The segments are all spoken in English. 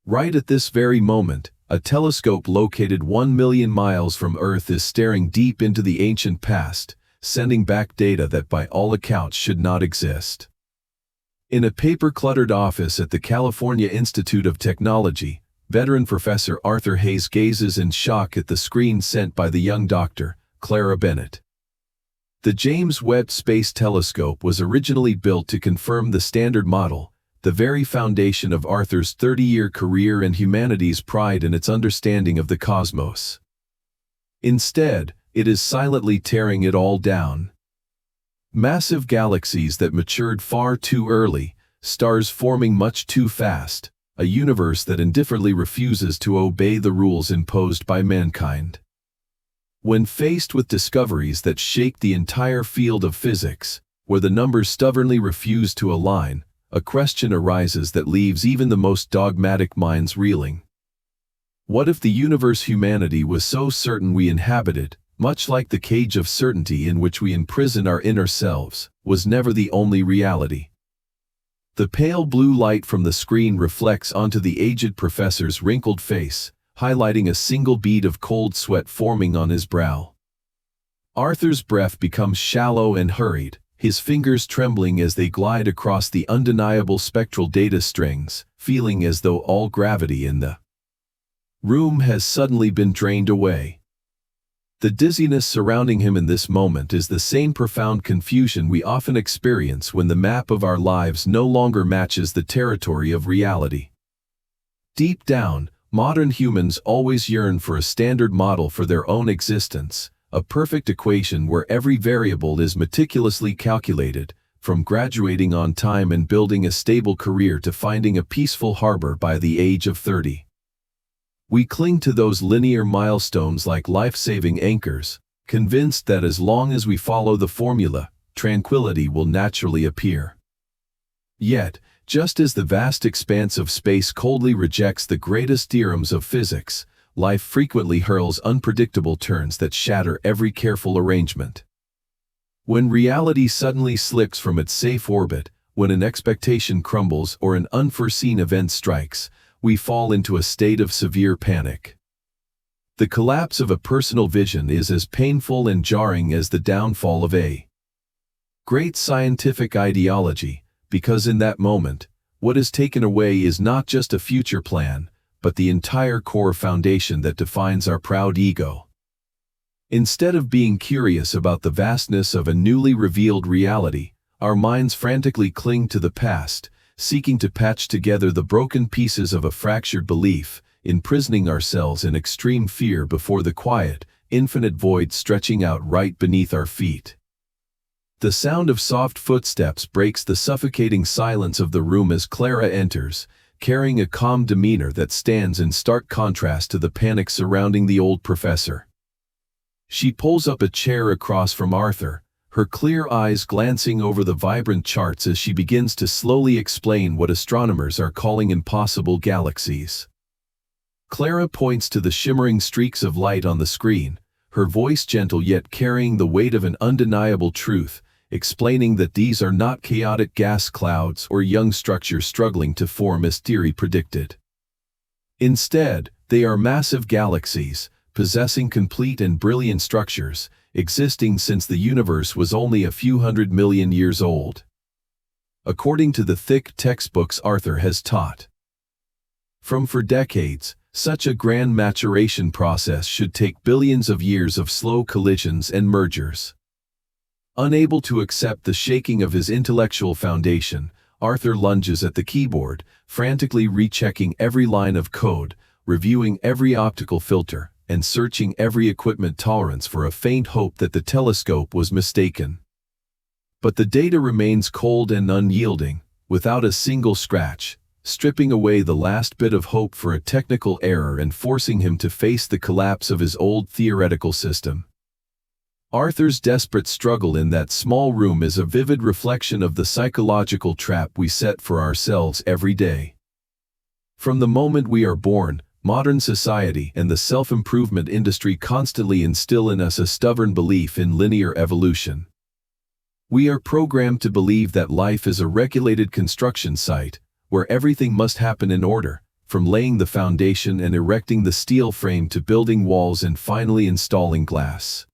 Right at this very moment, a telescope located 1 million miles from Earth is staring deep into the ancient past, sending back data that by all accounts should not exist. In a paper-cluttered office at the California Institute of Technology, veteran Professor Arthur Hayes gazes in shock at the screen sent by the young doctor, Clara Bennett. The James Webb Space Telescope was originally built to confirm the Standard Model, the very foundation of Arthur's 30-year career and humanity's pride in its understanding of the cosmos. Instead, it is silently tearing it all down. Massive galaxies that matured far too early, stars forming much too fast, a universe that indifferently refuses to obey the rules imposed by mankind. When faced with discoveries that shake the entire field of physics, where the numbers stubbornly refuse to align, a question arises that leaves even the most dogmatic minds reeling. What if the universe humanity was so certain we inhabited, much like the cage of certainty in which we imprison our inner selves, was never the only reality? The pale blue light from the screen reflects onto the aged professor's wrinkled face, highlighting a single bead of cold sweat forming on his brow. Arthur's breath becomes shallow and hurried, his fingers trembling as they glide across the undeniable spectral data strings, feeling as though all gravity in the room has suddenly been drained away. The dizziness surrounding him in this moment is the same profound confusion we often experience when the map of our lives no longer matches the territory of reality. Deep down, modern humans always yearn for a standard model for their own existence, a perfect equation where every variable is meticulously calculated, from graduating on time and building a stable career to finding a peaceful harbor by the age of 30. We cling to those linear milestones like life-saving anchors, convinced that as long as we follow the formula, tranquility will naturally appear. Yet, just as the vast expanse of space coldly rejects the greatest theorems of physics, life frequently hurls unpredictable turns that shatter every careful arrangement. When reality suddenly slips from its safe orbit, when an expectation crumbles or an unforeseen event strikes, we fall into a state of severe panic. The collapse of a personal vision is as painful and jarring as the downfall of a great scientific ideology, because in that moment, what is taken away is not just a future plan, but the entire core foundation that defines our proud ego. Instead of being curious about the vastness of a newly revealed reality, our minds frantically cling to the past, seeking to patch together the broken pieces of a fractured belief, imprisoning ourselves in extreme fear before the quiet, infinite void stretching out right beneath our feet. The sound of soft footsteps breaks the suffocating silence of the room as Clara enters, carrying a calm demeanor that stands in stark contrast to the panic surrounding the old professor. She pulls up a chair across from Arthur, her clear eyes glancing over the vibrant charts as she begins to slowly explain what astronomers are calling impossible galaxies. Clara points to the shimmering streaks of light on the screen, her voice gentle yet carrying the weight of an undeniable truth, explaining that these are not chaotic gas clouds or young structures struggling to form as theory predicted. Instead, they are massive galaxies, possessing complete and brilliant structures, existing since the universe was only a few 100 million years old. According to the thick textbooks Arthur has taught for decades, such a grand maturation process should take billions of years of slow collisions and mergers. Unable to accept the shaking of his intellectual foundation, Arthur lunges at the keyboard, frantically rechecking every line of code, reviewing every optical filter, and searching every equipment tolerance for a faint hope that the telescope was mistaken. But the data remains cold and unyielding, without a single scratch, stripping away the last bit of hope for a technical error and forcing him to face the collapse of his old theoretical system. Arthur's desperate struggle in that small room is a vivid reflection of the psychological trap we set for ourselves every day. From the moment we are born, modern society and the self-improvement industry constantly instill in us a stubborn belief in linear evolution. We are programmed to believe that life is a regulated construction site, where everything must happen in order, from laying the foundation and erecting the steel frame to building walls and finally installing glass.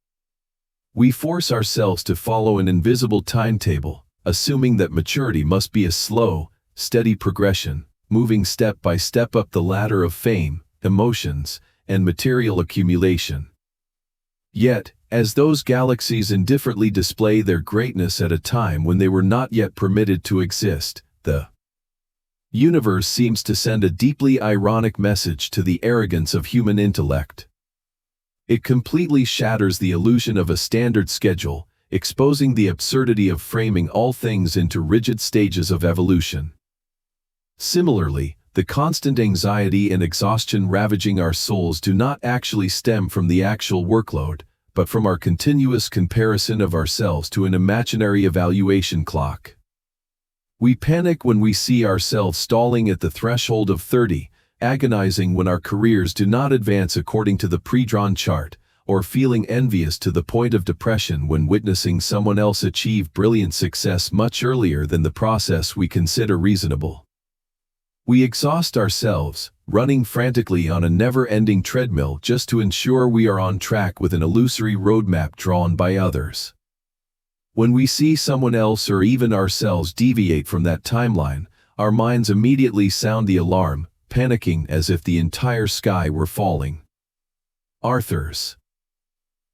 We force ourselves to follow an invisible timetable, assuming that maturity must be a slow, steady progression, moving step by step up the ladder of fame, emotions, and material accumulation. Yet, as those galaxies indifferently display their greatness at a time when they were not yet permitted to exist, the universe seems to send a deeply ironic message to the arrogance of human intellect. It completely shatters the illusion of a standard schedule, exposing the absurdity of framing all things into rigid stages of evolution. Similarly, the constant anxiety and exhaustion ravaging our souls do not actually stem from the actual workload, but from our continuous comparison of ourselves to an imaginary evaluation clock. We panic when we see ourselves stalling at the threshold of 30, agonizing when our careers do not advance according to the pre-drawn chart, or feeling envious to the point of depression when witnessing someone else achieve brilliant success much earlier than the process we consider reasonable. We exhaust ourselves, running frantically on a never-ending treadmill just to ensure we are on track with an illusory roadmap drawn by others. When we see someone else or even ourselves deviate from that timeline, our minds immediately sound the alarm, panicking as if the entire sky were falling. Arthur's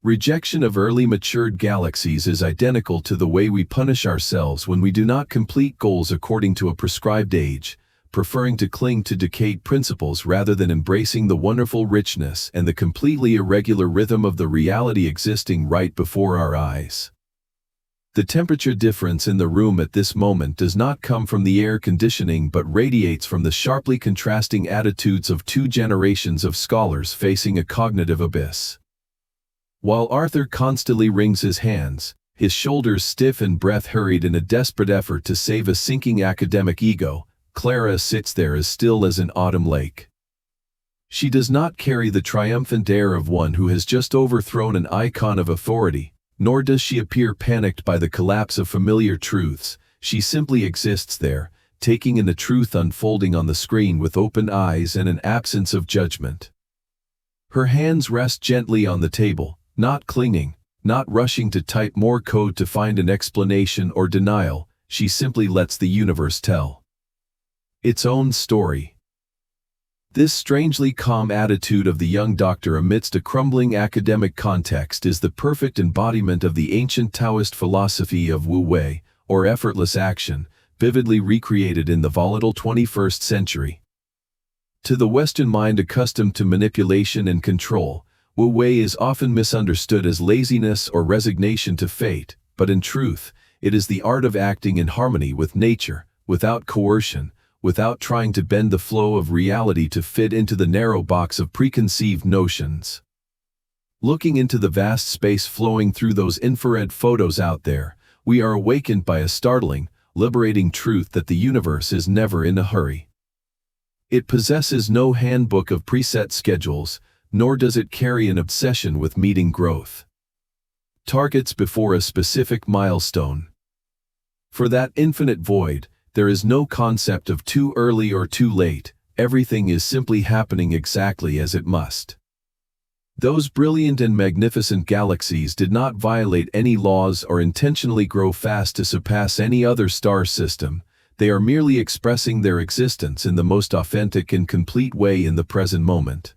rejection of early matured galaxies is identical to the way we punish ourselves when we do not complete goals according to a prescribed age, preferring to cling to decayed principles rather than embracing the wonderful richness and the completely irregular rhythm of the reality existing right before our eyes. The temperature difference in the room at this moment does not come from the air conditioning but radiates from the sharply contrasting attitudes of two generations of scholars facing a cognitive abyss. While Arthur constantly wrings his hands, his shoulders stiff and breath hurried in a desperate effort to save a sinking academic ego, Clara sits there as still as an autumn lake. She does not carry the triumphant air of one who has just overthrown an icon of authority, nor does she appear panicked by the collapse of familiar truths. She simply exists there, taking in the truth unfolding on the screen with open eyes and an absence of judgment. Her hands rest gently on the table, not clinging, not rushing to type more code to find an explanation or denial. She simply lets the universe tell its own story. This strangely calm attitude of the young doctor amidst a crumbling academic context is the perfect embodiment of the ancient Taoist philosophy of Wu Wei, or effortless action, vividly recreated in the volatile 21st century. To the Western mind accustomed to manipulation and control, Wu Wei is often misunderstood as laziness or resignation to fate, but in truth, it is the art of acting in harmony with nature, without coercion, without trying to bend the flow of reality to fit into the narrow box of preconceived notions. Looking into the vast space flowing through those infrared photos out there, we are awakened by a startling, liberating truth that the universe is never in a hurry. It possesses no handbook of preset schedules, nor does it carry an obsession with meeting growth targets before a specific milestone. For that infinite void, there is no concept of too early or too late. Everything is simply happening exactly as it must. Those brilliant and magnificent galaxies did not violate any laws or intentionally grow fast to surpass any other star system. They are merely expressing their existence in the most authentic and complete way in the present moment.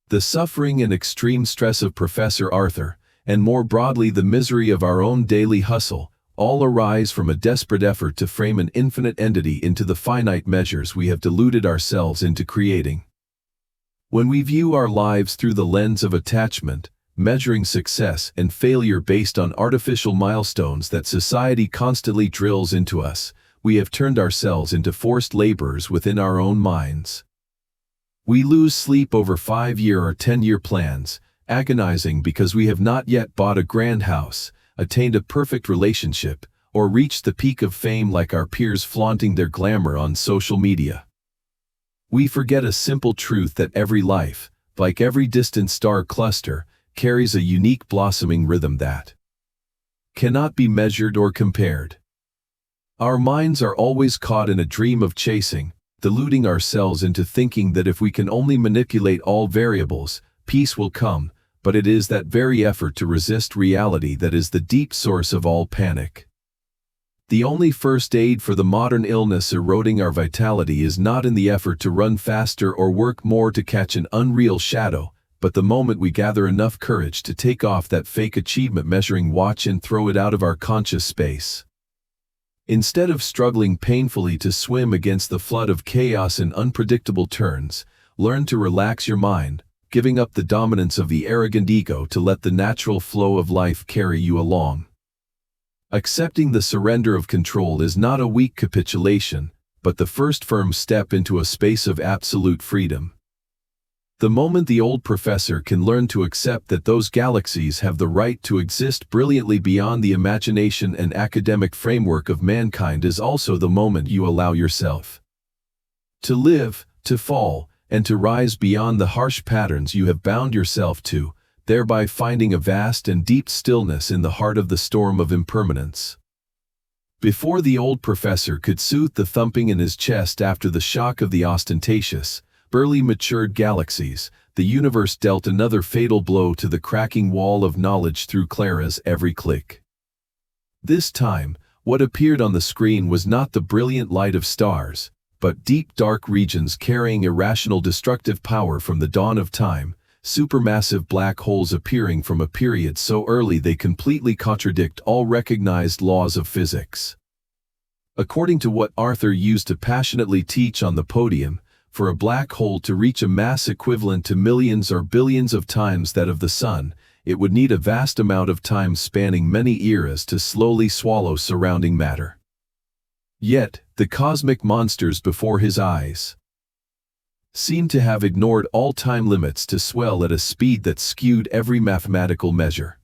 The suffering and extreme stress of Professor Arthur, and more broadly the misery of our own daily hustle, all arise from a desperate effort to frame an infinite entity into the finite measures we have deluded ourselves into creating. When we view our lives through the lens of attachment, measuring success and failure based on artificial milestones that society constantly drills into us, we have turned ourselves into forced laborers within our own minds. We lose sleep over 5-year or 10-year plans, agonizing because we have not yet bought a grand house, attained a perfect relationship, or reached the peak of fame like our peers flaunting their glamour on social media. We forget a simple truth that every life, like every distant star cluster, carries a unique blossoming rhythm that cannot be measured or compared. Our minds are always caught in a dream of chasing, deluding ourselves into thinking that if we can only manipulate all variables, peace will come, but it is that very effort to resist reality that is the deep source of all panic. The only first aid for the modern illness eroding our vitality is not in the effort to run faster or work more to catch an unreal shadow, but the moment we gather enough courage to take off that fake achievement measuring watch and throw it out of our conscious space. Instead of struggling painfully to swim against the flood of chaos and unpredictable turns, learn to relax your mind, giving up the dominance of the arrogant ego to let the natural flow of life carry you along. Accepting the surrender of control is not a weak capitulation, but the first firm step into a space of absolute freedom. The moment the old professor can learn to accept that those galaxies have the right to exist brilliantly beyond the imagination and academic framework of mankind is also the moment you allow yourself to live, to fall, and to rise beyond the harsh patterns you have bound yourself to, thereby finding a vast and deep stillness in the heart of the storm of impermanence. Before the old professor could soothe the thumping in his chest after the shock of the ostentatious, burly matured galaxies, the universe dealt another fatal blow to the cracking wall of knowledge through Clara's every click. This time, what appeared on the screen was not the brilliant light of stars, but deep dark regions carrying irrational destructive power from the dawn of time, supermassive black holes appearing from a period so early they completely contradict all recognized laws of physics. According to what Arthur used to passionately teach on the podium, for a black hole to reach a mass equivalent to millions or billions of times that of the Sun, it would need a vast amount of time spanning many eras to slowly swallow surrounding matter. Yet, the cosmic monsters before his eyes seemed to have ignored all time limits to swell at a speed that skewed every mathematical measure.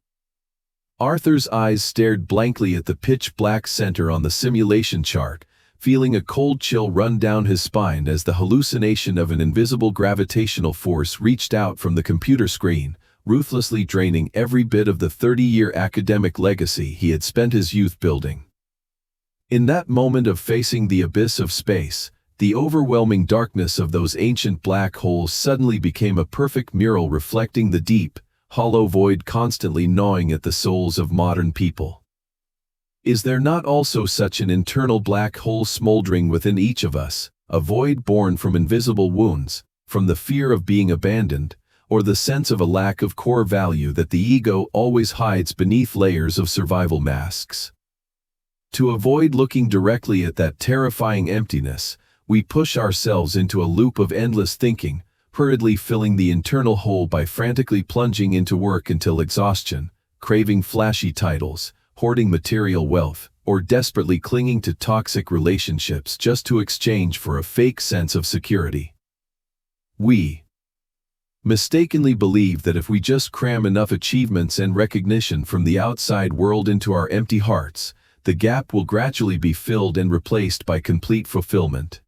Arthur's eyes stared blankly at the pitch-black center on the simulation chart, feeling a cold chill run down his spine as the hallucination of an invisible gravitational force reached out from the computer screen, ruthlessly draining every bit of the 30-year academic legacy he had spent his youth building. In that moment of facing the abyss of space, the overwhelming darkness of those ancient black holes suddenly became a perfect mural reflecting the deep, hollow void constantly gnawing at the souls of modern people. Is there not also such an internal black hole smoldering within each of us, a void born from invisible wounds, from the fear of being abandoned, or the sense of a lack of core value that the ego always hides beneath layers of survival masks? To avoid looking directly at that terrifying emptiness, we push ourselves into a loop of endless thinking, hurriedly filling the internal hole by frantically plunging into work until exhaustion, craving flashy titles, hoarding material wealth, or desperately clinging to toxic relationships just to exchange for a fake sense of security. We mistakenly believe that if we just cram enough achievements and recognition from the outside world into our empty hearts, the gap will gradually be filled and replaced by complete fulfillment.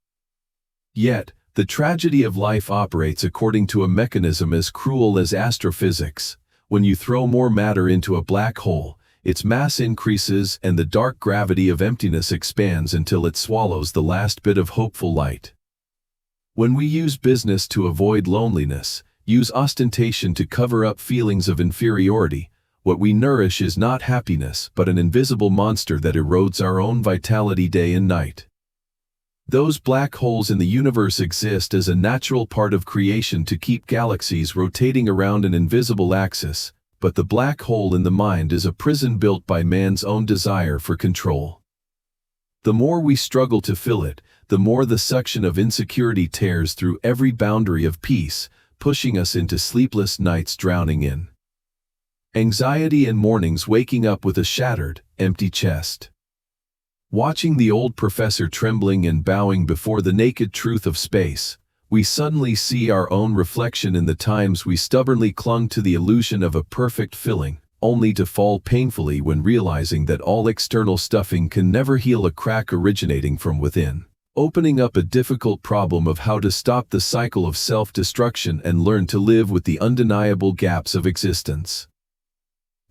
Yet, the tragedy of life operates according to a mechanism as cruel as astrophysics. When you throw more matter into a black hole, its mass increases and the dark gravity of emptiness expands until it swallows the last bit of hopeful light. When we use business to avoid loneliness, use ostentation to cover up feelings of inferiority, what we nourish is not happiness but an invisible monster that erodes our own vitality day and night. Those black holes in the universe exist as a natural part of creation to keep galaxies rotating around an invisible axis, but the black hole in the mind is a prison built by man's own desire for control. The more we struggle to fill it, the more the suction of insecurity tears through every boundary of peace, pushing us into sleepless nights drowning in anxiety and mornings waking up with a shattered, empty chest. Watching the old professor trembling and bowing before the naked truth of space, we suddenly see our own reflection in the times we stubbornly clung to the illusion of a perfect filling, only to fall painfully when realizing that all external stuffing can never heal a crack originating from within, opening up a difficult problem of how to stop the cycle of self-destruction and learn to live with the undeniable gaps of existence.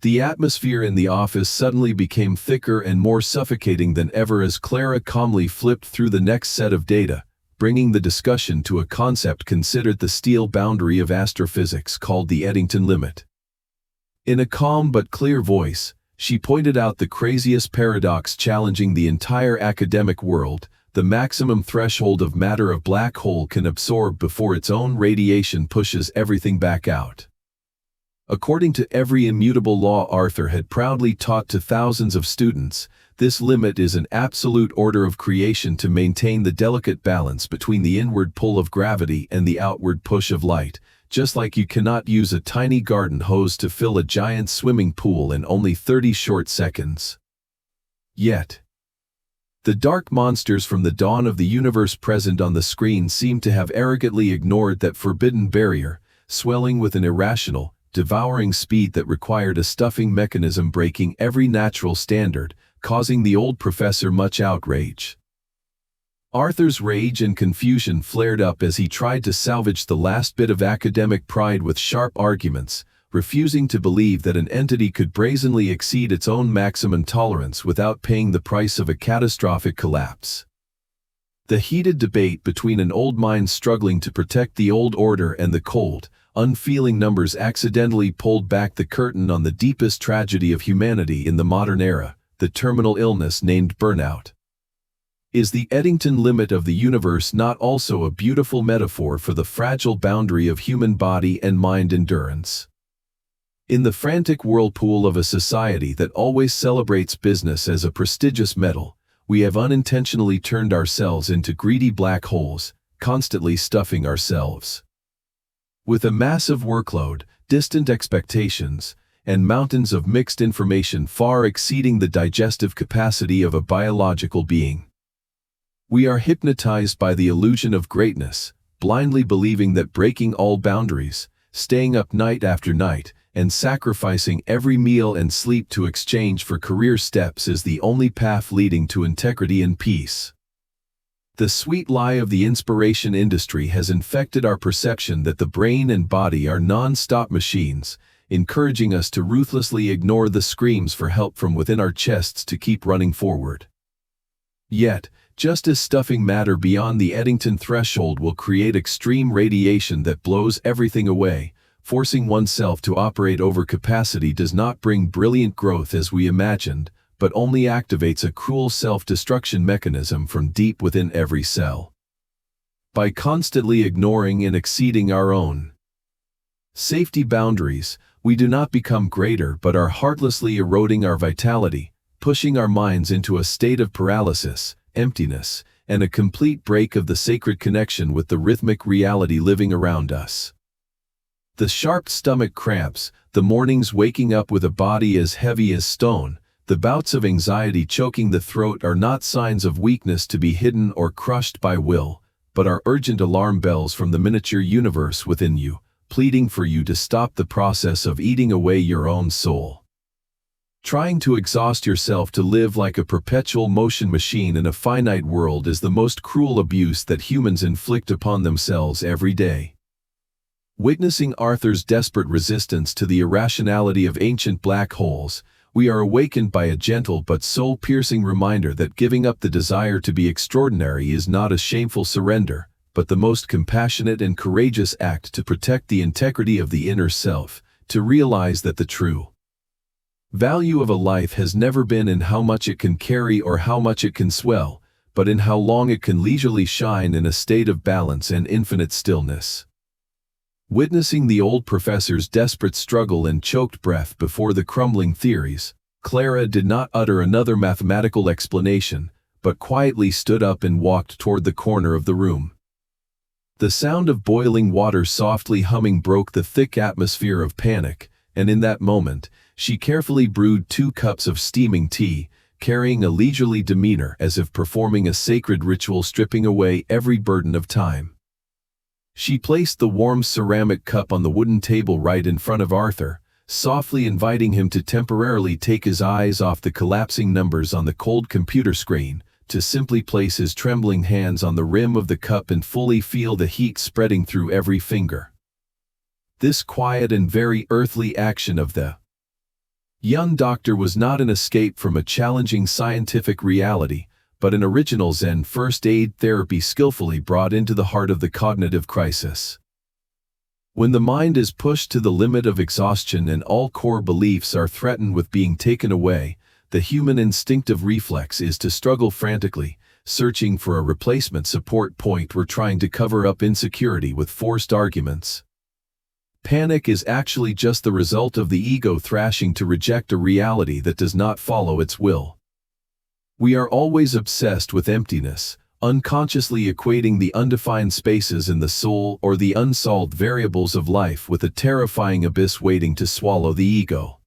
The atmosphere in the office suddenly became thicker and more suffocating than ever as Clara calmly flipped through the next set of data, bringing the discussion to a concept considered the steel boundary of astrophysics called the Eddington limit. In a calm but clear voice, she pointed out the craziest paradox challenging the entire academic world: the maximum threshold of matter a black hole can absorb before its own radiation pushes everything back out. According to every immutable law Arthur had proudly taught to thousands of students, this limit is an absolute order of creation to maintain the delicate balance between the inward pull of gravity and the outward push of light, just like you cannot use a tiny garden hose to fill a giant swimming pool in only 30 short seconds. Yet, the dark monsters from the dawn of the universe present on the screen seem to have arrogantly ignored that forbidden barrier, swelling with an irrational, devouring speed that required a stuffing mechanism breaking every natural standard, causing the old professor much outrage. Arthur's rage and confusion flared up as he tried to salvage the last bit of academic pride with sharp arguments, refusing to believe that an entity could brazenly exceed its own maximum tolerance without paying the price of a catastrophic collapse. The heated debate between an old mind struggling to protect the old order and the cold, unfeeling numbers accidentally pulled back the curtain on the deepest tragedy of humanity in the modern era, the terminal illness named burnout. Is the Eddington limit of the universe not also a beautiful metaphor for the fragile boundary of human body and mind endurance? In the frantic whirlpool of a society that always celebrates business as a prestigious medal, we have unintentionally turned ourselves into greedy black holes, constantly stuffing ourselves. With a massive workload, distant expectations, and mountains of mixed information far exceeding the digestive capacity of a biological being, we are hypnotized by the illusion of greatness, blindly believing that breaking all boundaries, staying up night after night, and sacrificing every meal and sleep to exchange for career steps is the only path leading to integrity and peace. The sweet lie of the inspiration industry has infected our perception that the brain and body are non-stop machines, encouraging us to ruthlessly ignore the screams for help from within our chests to keep running forward. Yet, just as stuffing matter beyond the Eddington threshold will create extreme radiation that blows everything away, forcing oneself to operate over capacity does not bring brilliant growth as we imagined, but only activates a cruel self-destruction mechanism from deep within every cell. By constantly ignoring and exceeding our own safety boundaries, we do not become greater but are heartlessly eroding our vitality, pushing our minds into a state of paralysis, emptiness, and a complete break of the sacred connection with the rhythmic reality living around us. The sharp stomach cramps, the mornings waking up with a body as heavy as stone, the bouts of anxiety choking the throat are not signs of weakness to be hidden or crushed by will, but are urgent alarm bells from the miniature universe within you, pleading for you to stop the process of eating away your own soul. Trying to exhaust yourself to live like a perpetual motion machine in a finite world is the most cruel abuse that humans inflict upon themselves every day. Witnessing Arthur's desperate resistance to the irrationality of ancient black holes, we are awakened by a gentle but soul-piercing reminder that giving up the desire to be extraordinary is not a shameful surrender, but the most compassionate and courageous act to protect the integrity of the inner self, to realize that the true value of a life has never been in how much it can carry or how much it can swell, but in how long it can leisurely shine in a state of balance and infinite stillness. Witnessing the old professor's desperate struggle and choked breath before the crumbling theories, Clara did not utter another mathematical explanation, but quietly stood up and walked toward the corner of the room. The sound of boiling water softly humming broke the thick atmosphere of panic, and in that moment, she carefully brewed 2 cups of steaming tea, carrying a leisurely demeanor as if performing a sacred ritual stripping away every burden of time. She placed the warm ceramic cup on the wooden table right in front of Arthur, softly inviting him to temporarily take his eyes off the collapsing numbers on the cold computer screen, to simply place his trembling hands on the rim of the cup and fully feel the heat spreading through every finger. This quiet and very earthly action of the young doctor was not an escape from a challenging scientific reality, but an original Zen first aid therapy skillfully brought into the heart of the cognitive crisis. When the mind is pushed to the limit of exhaustion and all core beliefs are threatened with being taken away, the human instinctive reflex is to struggle frantically, searching for a replacement support point or trying to cover up insecurity with forced arguments. Panic is actually just the result of the ego thrashing to reject a reality that does not follow its will. We are always obsessed with emptiness, unconsciously equating the undefined spaces in the soul or the unsolved variables of life with a terrifying abyss waiting to swallow the ego.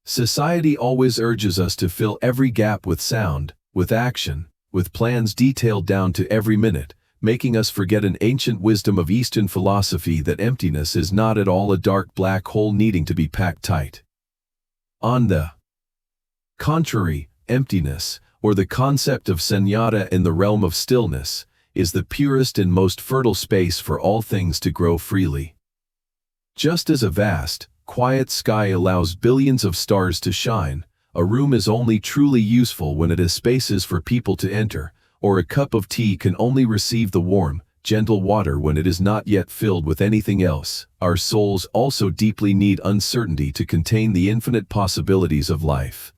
Society always urges us to fill every gap with sound, with action, with plans detailed down to every minute, making us forget an ancient wisdom of Eastern philosophy that emptiness is not at all a dark black hole needing to be packed tight. On the contrary, emptiness, or the concept of sunyata in the realm of stillness, is the purest and most fertile space for all things to grow freely. Just as a vast, quiet sky allows billions of stars to shine, a room is only truly useful when it has spaces for people to enter, or a cup of tea can only receive the warm, gentle water when it is not yet filled with anything else. Our souls also deeply need uncertainty to contain the infinite possibilities of life.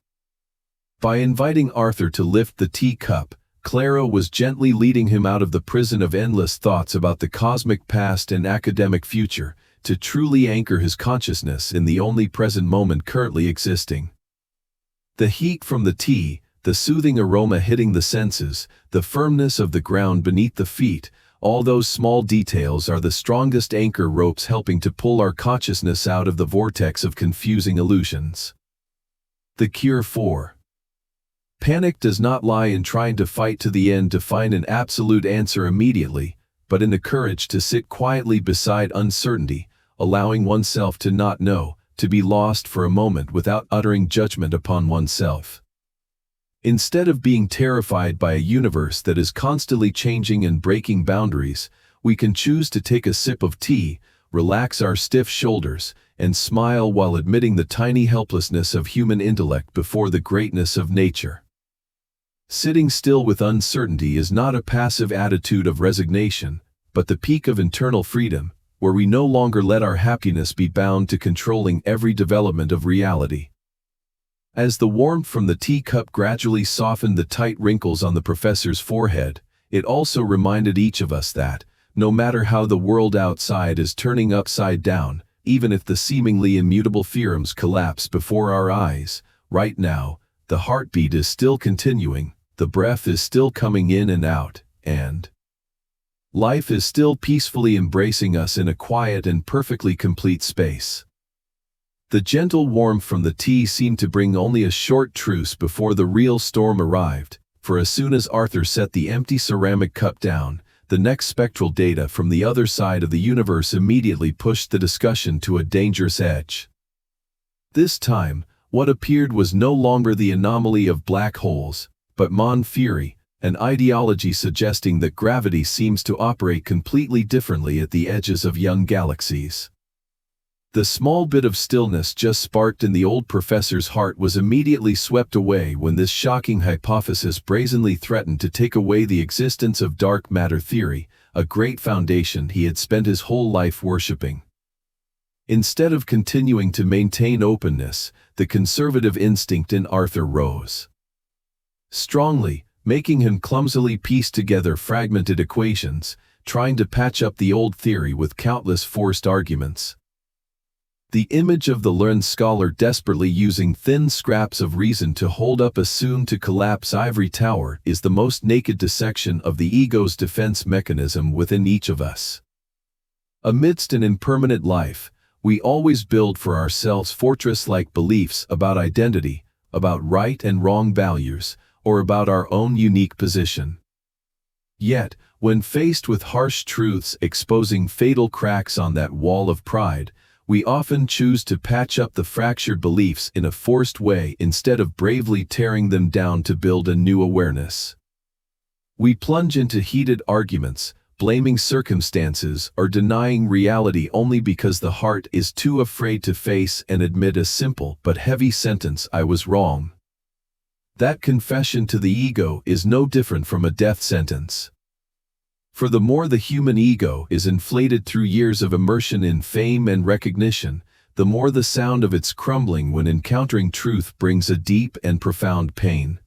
By inviting Arthur to lift the teacup, Clara was gently leading him out of the prison of endless thoughts about the cosmic past and academic future, to truly anchor his consciousness in the only present moment currently existing. The heat from the tea, the soothing aroma hitting the senses, the firmness of the ground beneath the feet, all those small details are the strongest anchor ropes helping to pull our consciousness out of the vortex of confusing illusions. The cure for panic does not lie in trying to fight to the end to find an absolute answer immediately, but in the courage to sit quietly beside uncertainty, allowing oneself to not know, to be lost for a moment without uttering judgment upon oneself. Instead of being terrified by a universe that is constantly changing and breaking boundaries, we can choose to take a sip of tea, relax our stiff shoulders, and smile while admitting the tiny helplessness of human intellect before the greatness of nature. Sitting still with uncertainty is not a passive attitude of resignation, but the peak of internal freedom, where we no longer let our happiness be bound to controlling every development of reality. As the warmth from the teacup gradually softened the tight wrinkles on the professor's forehead, it also reminded each of us that, no matter how the world outside is turning upside down, even if the seemingly immutable theorems collapse before our eyes, right now, the heartbeat is still continuing, the breath is still coming in and out, and life is still peacefully embracing us in a quiet and perfectly complete space. The gentle warmth from the tea seemed to bring only a short truce before the real storm arrived, for as soon as Arthur set the empty ceramic cup down, the next spectral data from the other side of the universe immediately pushed the discussion to a dangerous edge. This time, what appeared was no longer the anomaly of black holes, but mon theory, an ideology suggesting that gravity seems to operate completely differently at the edges of young galaxies. The small bit of stillness just sparked in the old professor's heart was immediately swept away when this shocking hypothesis brazenly threatened to take away the existence of dark matter theory, a great foundation he had spent his whole life worshipping. Instead of continuing to maintain openness, the conservative instinct in Arthur rose strongly, making him clumsily piece together fragmented equations, trying to patch up the old theory with countless forced arguments. The image of the learned scholar desperately using thin scraps of reason to hold up a soon-to-collapse ivory tower is the most naked dissection of the ego's defense mechanism within each of us. Amidst an impermanent life, we always build for ourselves fortress-like beliefs about identity, about right and wrong values, or about our own unique position. Yet, when faced with harsh truths exposing fatal cracks on that wall of pride, we often choose to patch up the fractured beliefs in a forced way instead of bravely tearing them down to build a new awareness. We plunge into heated arguments, blaming circumstances or denying reality only because the heart is too afraid to face and admit a simple but heavy sentence: "I was wrong." That confession to the ego is no different from a death sentence. For the more the human ego is inflated through years of immersion in fame and recognition, the more the sound of its crumbling when encountering truth brings a deep and profound pain.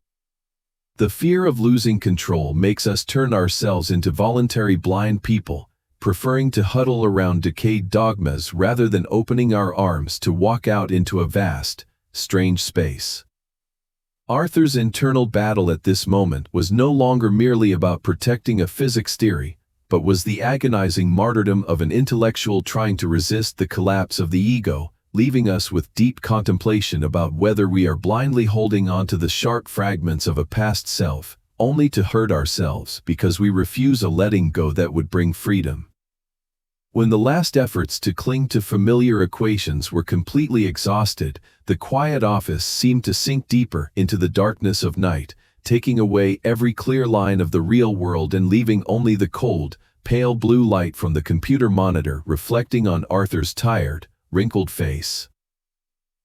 The fear of losing control makes us turn ourselves into voluntary blind people, preferring to huddle around decayed dogmas rather than opening our arms to walk out into a vast, strange space. Arthur's internal battle at this moment was no longer merely about protecting a physics theory, but was the agonizing martyrdom of an intellectual trying to resist the collapse of the ego, leaving us with deep contemplation about whether we are blindly holding on to the sharp fragments of a past self, only to hurt ourselves because we refuse a letting go that would bring freedom. When the last efforts to cling to familiar equations were completely exhausted, the quiet office seemed to sink deeper into the darkness of night, taking away every clear line of the real world and leaving only the cold, pale blue light from the computer monitor reflecting on Arthur's tired, wrinkled face.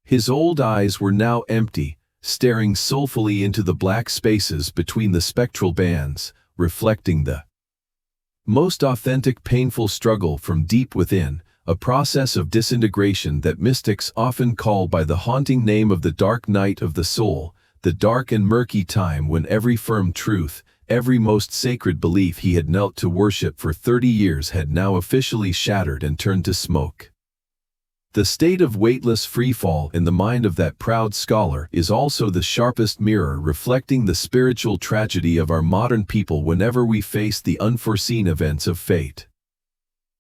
His old eyes were now empty, staring soulfully into the black spaces between the spectral bands, reflecting the most authentic painful struggle from deep within, a process of disintegration that mystics often call by the haunting name of the dark night of the soul, the dark and murky time when every firm truth, every most sacred belief he had knelt to worship for 30 years had now officially shattered and turned to smoke. The state of weightless freefall in the mind of that proud scholar is also the sharpest mirror reflecting the spiritual tragedy of our modern people whenever we face the unforeseen events of fate.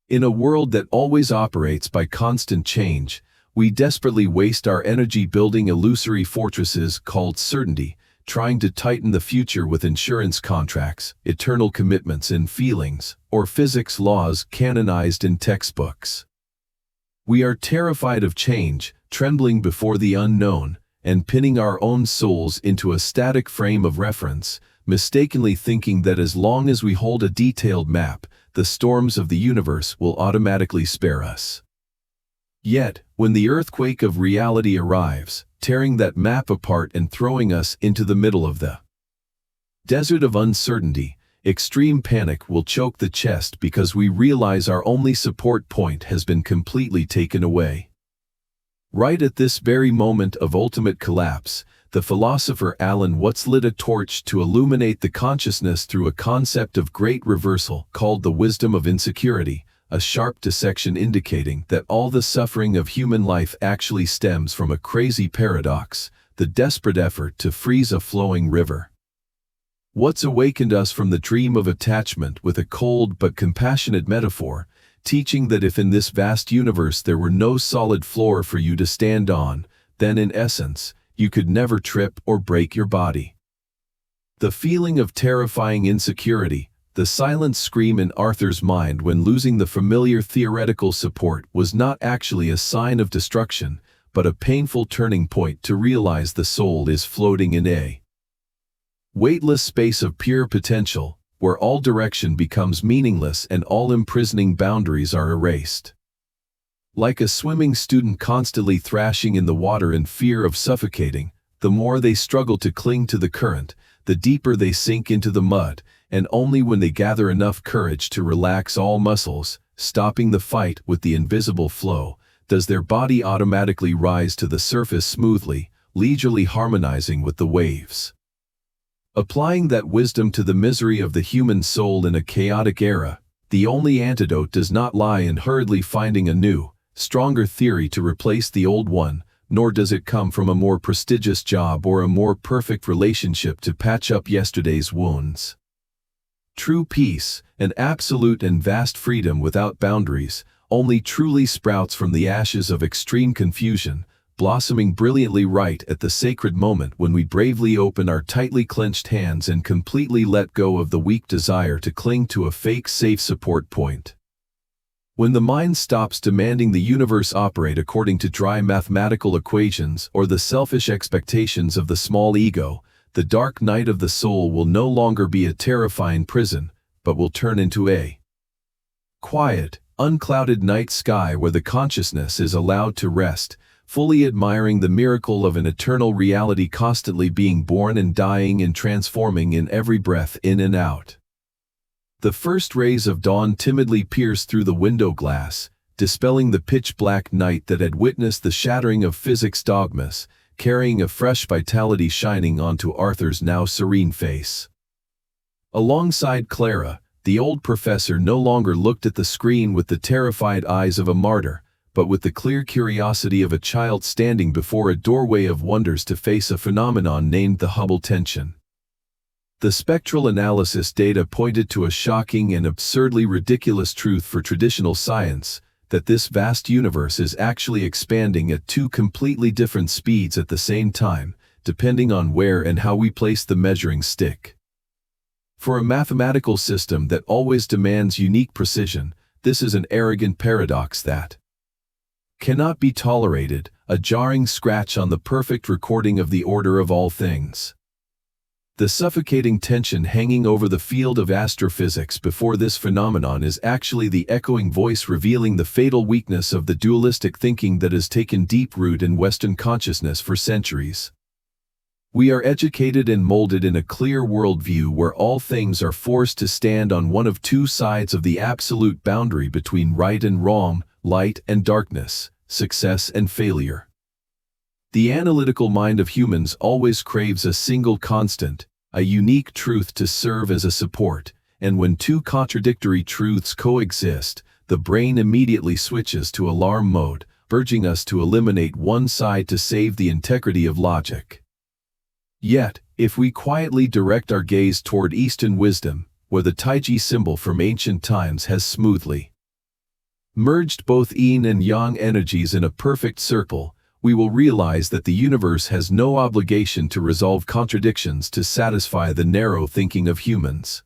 In a world that always operates by constant change, we desperately waste our energy building illusory fortresses called certainty, trying to tighten the future with insurance contracts, eternal commitments and feelings, or physics laws canonized in textbooks. We are terrified of change, trembling before the unknown, and pinning our own souls into a static frame of reference, mistakenly thinking that as long as we hold a detailed map, the storms of the universe will automatically spare us. Yet, when the earthquake of reality arrives, tearing that map apart and throwing us into the middle of the desert of uncertainty, extreme panic will choke the chest because we realize our only support point has been completely taken away. Right at this very moment of ultimate collapse, the philosopher Alan Watts lit a torch to illuminate the consciousness through a concept of great reversal called the wisdom of insecurity, a sharp dissection indicating that all the suffering of human life actually stems from a crazy paradox, the desperate effort to freeze a flowing river. Watts awakened us from the dream of attachment with a cold but compassionate metaphor, teaching that if in this vast universe there were no solid floor for you to stand on, then in essence, you could never trip or break your body. The feeling of terrifying insecurity, the silent scream in Arthur's mind when losing the familiar theoretical support was not actually a sign of destruction, but a painful turning point to realize the soul is floating in a weightless space of pure potential, where all direction becomes meaningless and all imprisoning boundaries are erased. Like a swimming student constantly thrashing in the water in fear of suffocating, the more they struggle to cling to the current, the deeper they sink into the mud, and only when they gather enough courage to relax all muscles, stopping the fight with the invisible flow, does their body automatically rise to the surface smoothly, leisurely harmonizing with the waves. Applying that wisdom to the misery of the human soul in a chaotic era, the only antidote does not lie in hurriedly finding a new, stronger theory to replace the old one, nor does it come from a more prestigious job or a more perfect relationship to patch up yesterday's wounds. True peace, an absolute and vast freedom without boundaries, only truly sprouts from the ashes of extreme confusion, blossoming brilliantly right at the sacred moment when we bravely open our tightly clenched hands and completely let go of the weak desire to cling to a fake safe support point. When the mind stops demanding the universe operate according to dry mathematical equations or the selfish expectations of the small ego, the dark night of the soul will no longer be a terrifying prison, but will turn into a quiet, unclouded night sky where the consciousness is allowed to rest, fully admiring the miracle of an eternal reality constantly being born and dying and transforming in every breath in and out. The first rays of dawn timidly pierced through the window glass, dispelling the pitch-black night that had witnessed the shattering of physics dogmas, carrying a fresh vitality shining onto Arthur's now serene face. Alongside Clara, the old professor no longer looked at the screen with the terrified eyes of a martyr, but with the clear curiosity of a child standing before a doorway of wonders to face a phenomenon named the Hubble tension. The spectral analysis data pointed to a shocking and absurdly ridiculous truth for traditional science, that this vast universe is actually expanding at two completely different speeds at the same time, depending on where and how we place the measuring stick. For a mathematical system that always demands unique precision, this is an arrogant paradox that cannot be tolerated, a jarring scratch on the perfect recording of the order of all things. The suffocating tension hanging over the field of astrophysics before this phenomenon is actually the echoing voice revealing the fatal weakness of the dualistic thinking that has taken deep root in Western consciousness for centuries. We are educated and molded in a clear worldview where all things are forced to stand on one of two sides of the absolute boundary between right and wrong, light and darkness, success and failure. The analytical mind of humans always craves a single constant, a unique truth to serve as a support, and when two contradictory truths coexist, the brain immediately switches to alarm mode, urging us to eliminate one side to save the integrity of logic. Yet, if we quietly direct our gaze toward Eastern wisdom, where the Taiji symbol from ancient times has smoothly merged both yin and yang energies in a perfect circle, we will realize that the universe has no obligation to resolve contradictions to satisfy the narrow thinking of humans.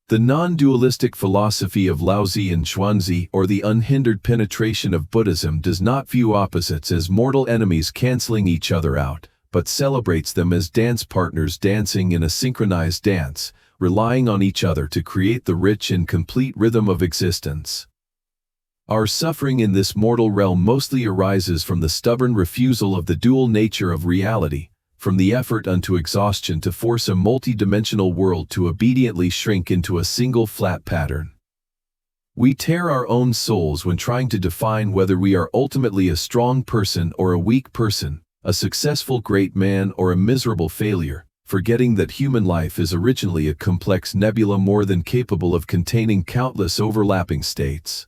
The non-dualistic philosophy of Laozi and Xuanzi, or the unhindered penetration of Buddhism, does not view opposites as mortal enemies canceling each other out, but celebrates them as dance partners dancing in a synchronized dance, relying on each other to create the rich and complete rhythm of existence. Our suffering in this mortal realm mostly arises from the stubborn refusal of the dual nature of reality, from the effort unto exhaustion to force a multi-dimensional world to obediently shrink into a single flat pattern. We tear our own souls when trying to define whether we are ultimately a strong person or a weak person, a successful great man or a miserable failure, forgetting that human life is originally a complex nebula more than capable of containing countless overlapping states.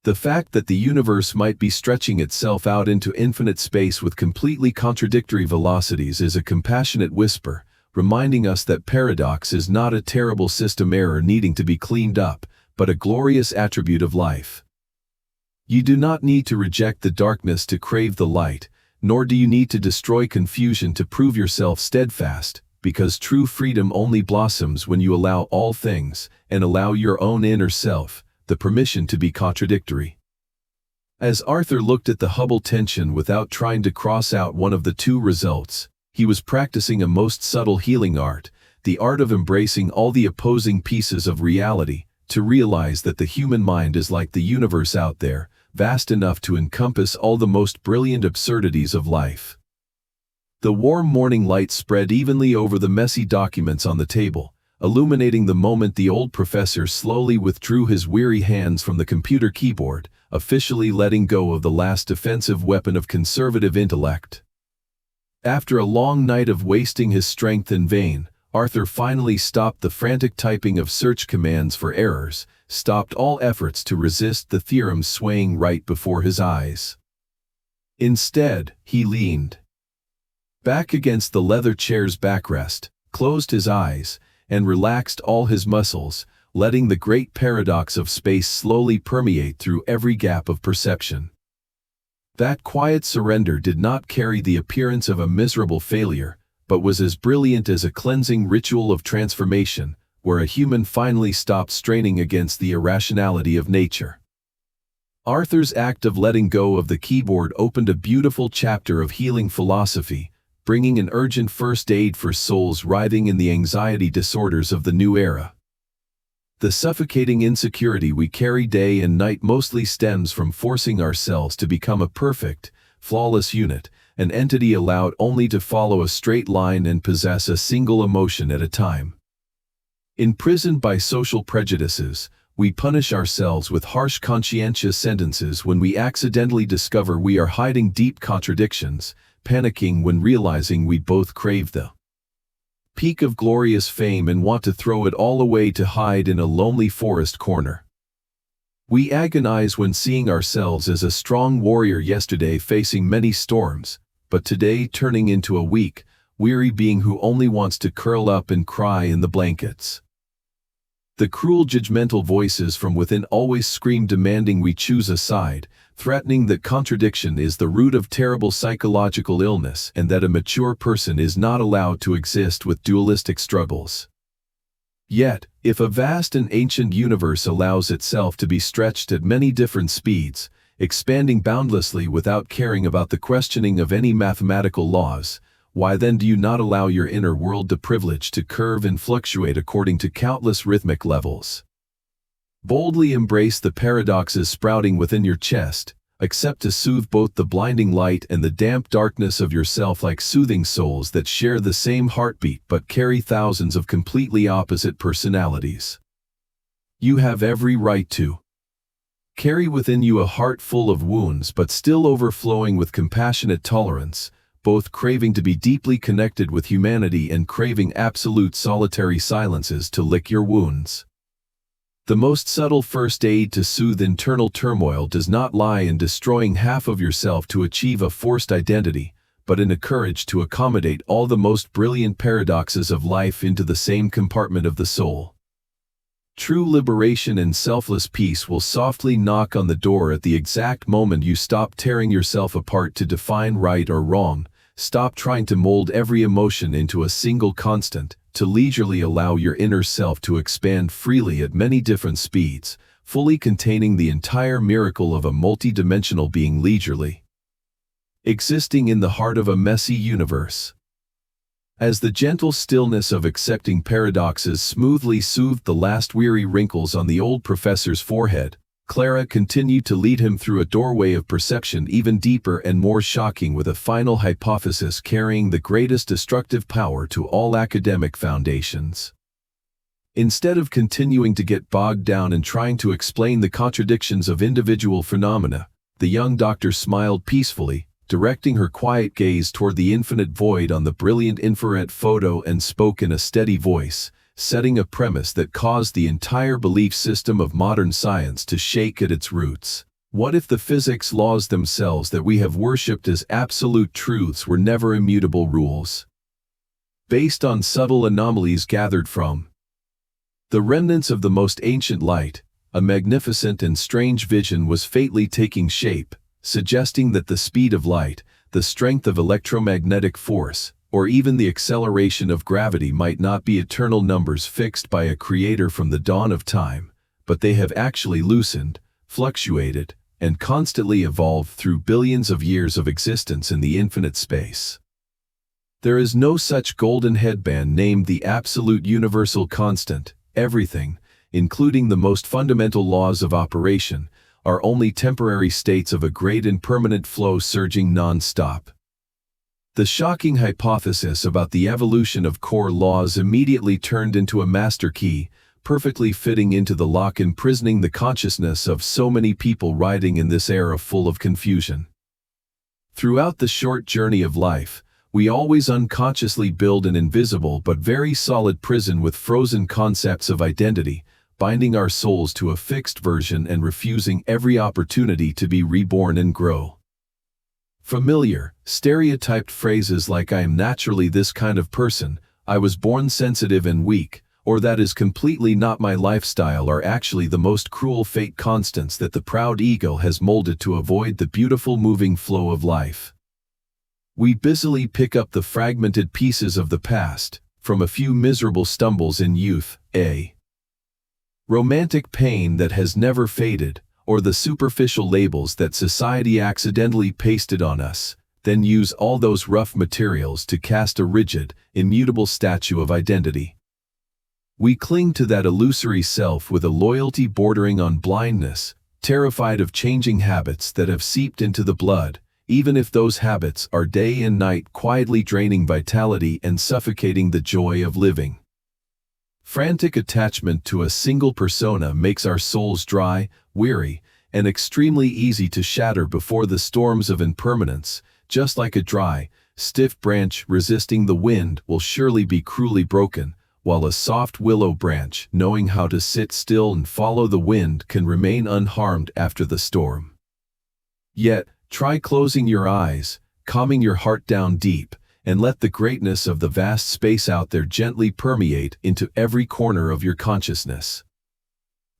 The fact that the universe might be stretching itself out into infinite space with completely contradictory velocities is a compassionate whisper, reminding us that paradox is not a terrible system error needing to be cleaned up, but a glorious attribute of life. You do not need to reject the darkness to crave the light, nor do you need to destroy confusion to prove yourself steadfast, because true freedom only blossoms when you allow all things, and allow your own inner self, the permission to be contradictory. As Arthur looked at the Hubble tension without trying to cross out one of the two results, he was practicing a most subtle healing art, the art of embracing all the opposing pieces of reality, to realize that the human mind is like the universe out there, vast enough to encompass all the most brilliant absurdities of life. The warm morning light spread evenly over the messy documents on the table, illuminating the moment the old professor slowly withdrew his weary hands from the computer keyboard, officially letting go of the last defensive weapon of conservative intellect. After a long night of wasting his strength in vain, Arthur finally stopped the frantic typing of search commands for errors, stopped all efforts to resist the theorems swaying right before his eyes. Instead, he leaned back against the leather chair's backrest, closed his eyes, and relaxed all his muscles, letting the great paradox of space slowly permeate through every gap of perception. That quiet surrender did not carry the appearance of a miserable failure, but was as brilliant as a cleansing ritual of transformation, where a human finally stopped straining against the irrationality of nature. Arthur's act of letting go of the keyboard opened a beautiful chapter of healing philosophy, bringing an urgent first aid for souls writhing in the anxiety disorders of the new era. The suffocating insecurity we carry day and night mostly stems from forcing ourselves to become a perfect, flawless unit, an entity allowed only to follow a straight line and possess a single emotion at a time. Imprisoned by social prejudices, we punish ourselves with harsh conscientious sentences when we accidentally discover we are hiding deep contradictions, panicking when realizing we both crave the peak of glorious fame and want to throw it all away to hide in a lonely forest corner. We agonize when seeing ourselves as a strong warrior yesterday facing many storms, but today turning into a weak, weary being who only wants to curl up and cry in the blankets. The cruel judgmental voices from within always scream demanding we choose a side, threatening that contradiction is the root of terrible psychological illness and that a mature person is not allowed to exist with dualistic struggles. Yet, if a vast and ancient universe allows itself to be stretched at many different speeds, expanding boundlessly without caring about the questioning of any mathematical laws, why then do you not allow your inner world the privilege to curve and fluctuate according to countless rhythmic levels? Boldly embrace the paradoxes sprouting within your chest, accept to soothe both the blinding light and the damp darkness of yourself like soothing souls that share the same heartbeat but carry thousands of completely opposite personalities. You have every right to carry within you a heart full of wounds but still overflowing with compassionate tolerance, both craving to be deeply connected with humanity and craving absolute solitary silences to lick your wounds. The most subtle first aid to soothe internal turmoil does not lie in destroying half of yourself to achieve a forced identity, but in a courage to accommodate all the most brilliant paradoxes of life into the same compartment of the soul. True liberation and selfless peace will softly knock on the door at the exact moment you stop tearing yourself apart to define right or wrong, stop trying to mold every emotion into a single constant, to leisurely allow your inner self to expand freely at many different speeds, fully containing the entire miracle of a multi-dimensional being leisurely existing in the heart of a messy universe. As the gentle stillness of accepting paradoxes smoothly soothed the last weary wrinkles on the old professor's forehead, Clara continued to lead him through a doorway of perception even deeper and more shocking, with a final hypothesis carrying the greatest destructive power to all academic foundations. Instead of continuing to get bogged down in trying to explain the contradictions of individual phenomena, the young doctor smiled peacefully, directing her quiet gaze toward the infinite void on the brilliant infrared photo, and spoke in a steady voice, setting a premise that caused the entire belief system of modern science to shake at its roots. What if the physics laws themselves that we have worshipped as absolute truths were never immutable rules, based on subtle anomalies gathered from the remnants of the most ancient light? A magnificent and strange vision was faintly taking shape, suggesting that the speed of light, the strength of electromagnetic force, or even the acceleration of gravity might not be eternal numbers fixed by a creator from the dawn of time, but they have actually loosened, fluctuated, and constantly evolved through billions of years of existence in the infinite space. There is no such golden headband named the absolute universal constant. Everything, including the most fundamental laws of operation, are only temporary states of a great and permanent flow surging non-stop. The shocking hypothesis about the evolution of core laws immediately turned into a master key, perfectly fitting into the lock imprisoning the consciousness of so many people riding in this era full of confusion. Throughout the short journey of life, we always unconsciously build an invisible but very solid prison with frozen concepts of identity, binding our souls to a fixed version and refusing every opportunity to be reborn and grow. Familiar, stereotyped phrases like "I am naturally this kind of person," "I was born sensitive and weak," or "that is completely not my lifestyle" are actually the most cruel fate constants that the proud ego has molded to avoid the beautiful moving flow of life. We busily pick up the fragmented pieces of the past, from a few miserable stumbles in youth, a romantic pain that has never faded, or the superficial labels that society accidentally pasted on us, then use all those rough materials to cast a rigid, immutable statue of identity. We cling to that illusory self with a loyalty bordering on blindness, terrified of changing habits that have seeped into the blood, even if those habits are day and night quietly draining vitality and suffocating the joy of living. Frantic attachment to a single persona makes our souls dry, weary, and extremely easy to shatter before the storms of impermanence. Just like a dry, stiff branch resisting the wind will surely be cruelly broken, while a soft willow branch, knowing how to sit still and follow the wind, can remain unharmed after the storm. Yet, try closing your eyes, calming your heart down deep, and let the greatness of the vast space out there gently permeate into every corner of your consciousness.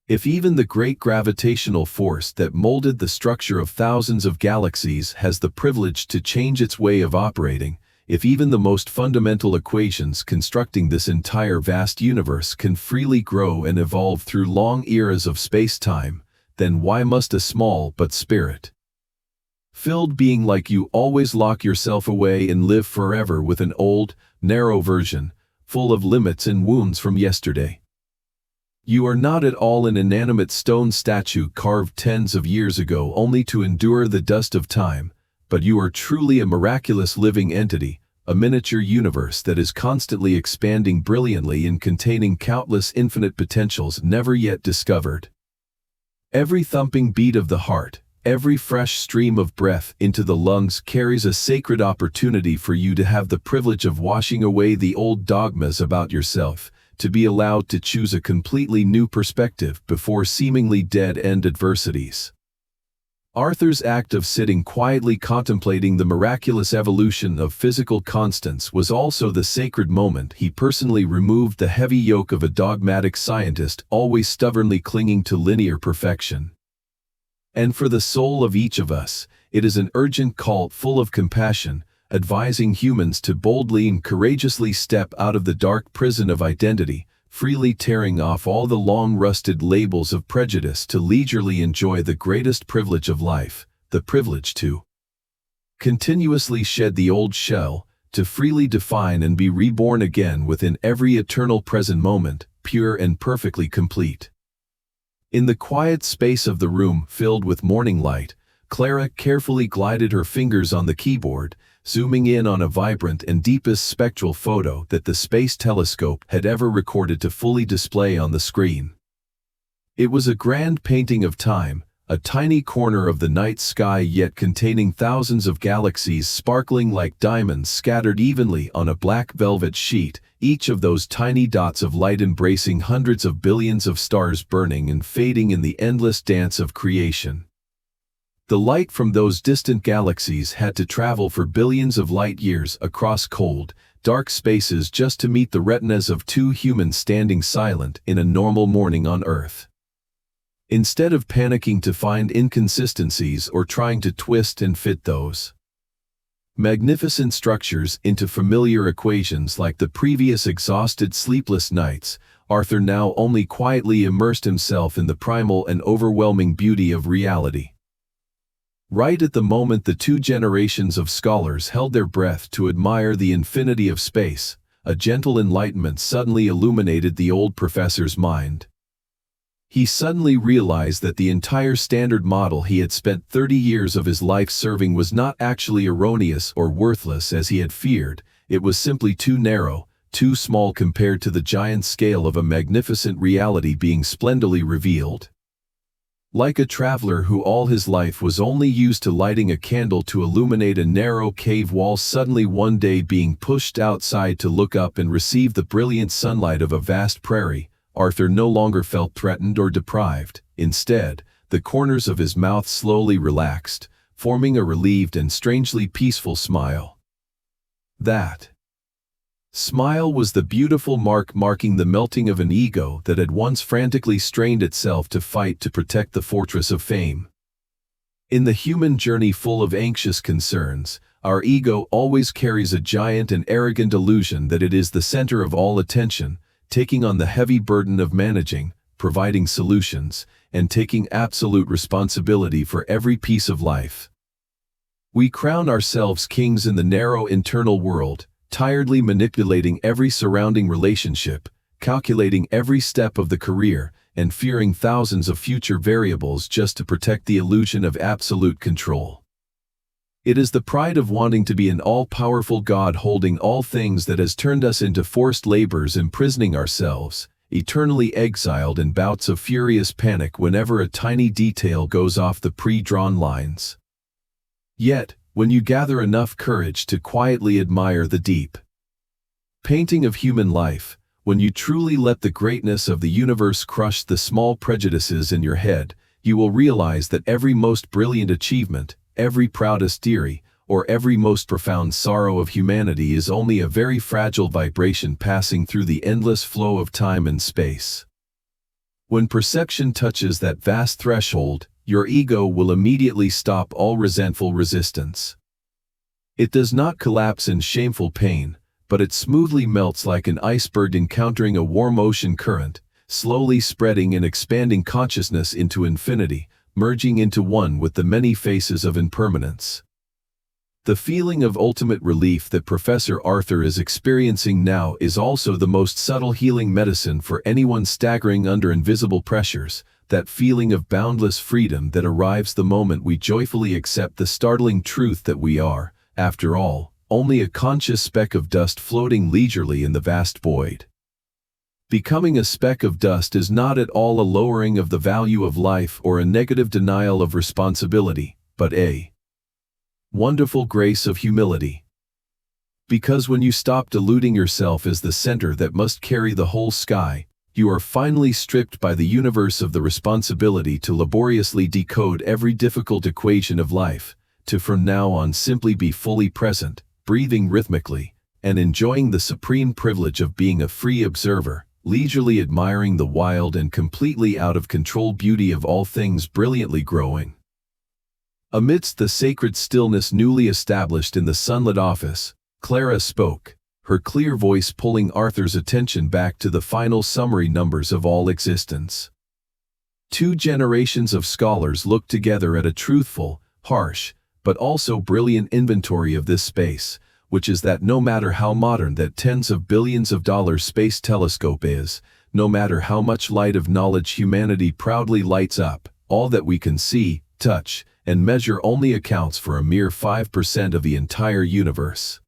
If even the great gravitational force that molded the structure of thousands of galaxies has the privilege to change its way of operating, if even the most fundamental equations constructing this entire vast universe can freely grow and evolve through long eras of space-time, then why must a small but spirit-filled being like you always lock yourself away and live forever with an old, narrow version, full of limits and wounds from yesterday? You are not at all an inanimate stone statue carved tens of years ago only to endure the dust of time, but you are truly a miraculous living entity, a miniature universe that is constantly expanding brilliantly and containing countless infinite potentials never yet discovered. Every thumping beat of the heart, every fresh stream of breath into the lungs carries a sacred opportunity for you to have the privilege of washing away the old dogmas about yourself, to be allowed to choose a completely new perspective before seemingly dead-end adversities. Arthur's act of sitting quietly contemplating the miraculous evolution of physical constants was also the sacred moment he personally removed the heavy yoke of a dogmatic scientist always stubbornly clinging to linear perfection. And for the soul of each of us, it is an urgent call full of compassion, advising humans to boldly and courageously step out of the dark prison of identity, freely tearing off all the long-rusted labels of prejudice to leisurely enjoy the greatest privilege of life, the privilege to continuously shed the old shell, to freely define and be reborn again within every eternal present moment, pure and perfectly complete. In the quiet space of the room filled with morning light, Clara carefully glided her fingers on the keyboard, zooming in on a vibrant and deepest spectral photo that the space telescope had ever recorded to fully display on the screen. It was a grand painting of time, a tiny corner of the night sky yet containing thousands of galaxies sparkling like diamonds scattered evenly on a black velvet sheet, each of those tiny dots of light embracing hundreds of billions of stars burning and fading in the endless dance of creation. The light from those distant galaxies had to travel for billions of light years across cold, dark spaces just to meet the retinas of two humans standing silent in a normal morning on Earth. Instead of panicking to find inconsistencies or trying to twist and fit those magnificent structures into familiar equations like the previous exhausted sleepless nights, Arthur now only quietly immersed himself in the primal and overwhelming beauty of reality. Right at the moment the two generations of scholars held their breath to admire the infinity of space, a gentle enlightenment suddenly illuminated the old professor's mind. He suddenly realized that the entire Standard Model he had spent 30 years of his life serving was not actually erroneous or worthless as he had feared. It was simply too narrow, too small compared to the giant scale of a magnificent reality being splendidly revealed. Like a traveler who all his life was only used to lighting a candle to illuminate a narrow cave wall suddenly one day being pushed outside to look up and receive the brilliant sunlight of a vast prairie, Arthur no longer felt threatened or deprived. Instead, the corners of his mouth slowly relaxed, forming a relieved and strangely peaceful smile. That smile was the beautiful mark marking the melting of an ego that had once frantically strained itself to fight to protect the fortress of fame. In the human journey full of anxious concerns, our ego always carries a giant and arrogant illusion that it is the center of all attention, taking on the heavy burden of managing, providing solutions, and taking absolute responsibility for every piece of life. We crown ourselves kings in the narrow internal world, tiredly manipulating every surrounding relationship, calculating every step of the career, and fearing thousands of future variables just to protect the illusion of absolute control. It is the pride of wanting to be an all-powerful God holding all things that has turned us into forced labors, imprisoning ourselves, eternally exiled in bouts of furious panic whenever a tiny detail goes off the pre-drawn lines. Yet, when you gather enough courage to quietly admire the deep painting of human life, when you truly let the greatness of the universe crush the small prejudices in your head, you will realize that every most brilliant achievement, every proudest theory, or every most profound sorrow of humanity is only a very fragile vibration passing through the endless flow of time and space. When perception touches that vast threshold, your ego will immediately stop all resentful resistance. It does not collapse in shameful pain, but it smoothly melts like an iceberg encountering a warm ocean current, slowly spreading and expanding consciousness into infinity, merging into one with the many faces of impermanence. The feeling of ultimate relief that Professor Arthur is experiencing now is also the most subtle healing medicine for anyone staggering under invisible pressures, that feeling of boundless freedom that arrives the moment we joyfully accept the startling truth that we are, after all, only a conscious speck of dust floating leisurely in the vast void. Becoming a speck of dust is not at all a lowering of the value of life or a negative denial of responsibility, but a wonderful grace of humility. Because when you stop deluding yourself as the center that must carry the whole sky, you are finally stripped by the universe of the responsibility to laboriously decode every difficult equation of life, to from now on simply be fully present, breathing rhythmically, and enjoying the supreme privilege of being a free observer, leisurely admiring the wild and completely out-of-control beauty of all things brilliantly growing. Amidst the sacred stillness newly established in the sunlit office, Clara spoke, her clear voice pulling Arthur's attention back to the final summary numbers of all existence. 2 generations of scholars looked together at a truthful, harsh, but also brilliant inventory of this space, which is that no matter how modern that tens of billions of dollars space telescope is, no matter how much light of knowledge humanity proudly lights up, all that we can see, touch, and measure only accounts for a mere 5% of the entire universe.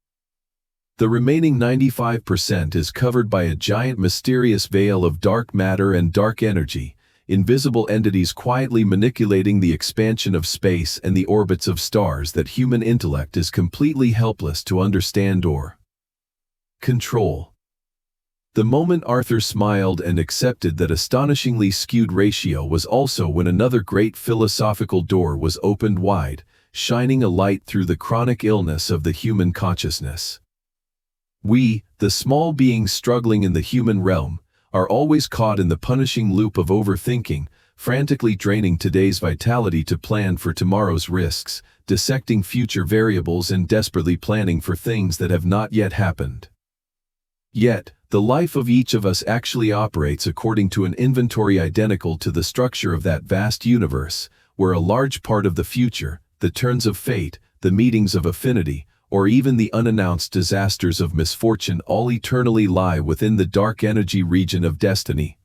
The remaining 95% is covered by a giant mysterious veil of dark matter and dark energy, invisible entities quietly manipulating the expansion of space and the orbits of stars that human intellect is completely helpless to understand or control. The moment Arthur smiled and accepted that astonishingly skewed ratio was also when another great philosophical door was opened wide, shining a light through the chronic illness of the human consciousness. We, the small beings struggling in the human realm, are always caught in the punishing loop of overthinking, frantically draining today's vitality to plan for tomorrow's risks, dissecting future variables and desperately planning for things that have not yet happened. Yet, the life of each of us actually operates according to an inventory identical to the structure of that vast universe, where a large part of the future, the turns of fate, the meetings of affinity, or even the unannounced disasters of misfortune all eternally lie within the dark energy region of destiny.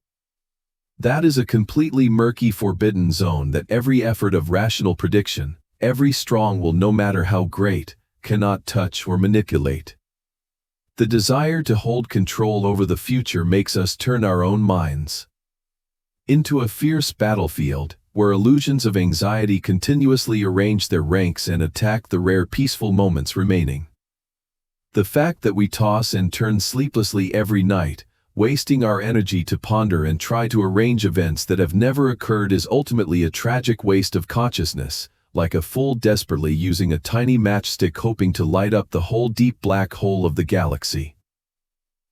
That is a completely murky forbidden zone that every effort of rational prediction, every strong will no matter how great, cannot touch or manipulate. The desire to hold control over the future makes us turn our own minds into a fierce battlefield, where illusions of anxiety continuously arrange their ranks and attack the rare peaceful moments remaining. The fact that we toss and turn sleeplessly every night, wasting our energy to ponder and try to arrange events that have never occurred is ultimately a tragic waste of consciousness, like a fool desperately using a tiny matchstick hoping to light up the whole deep black hole of the galaxy.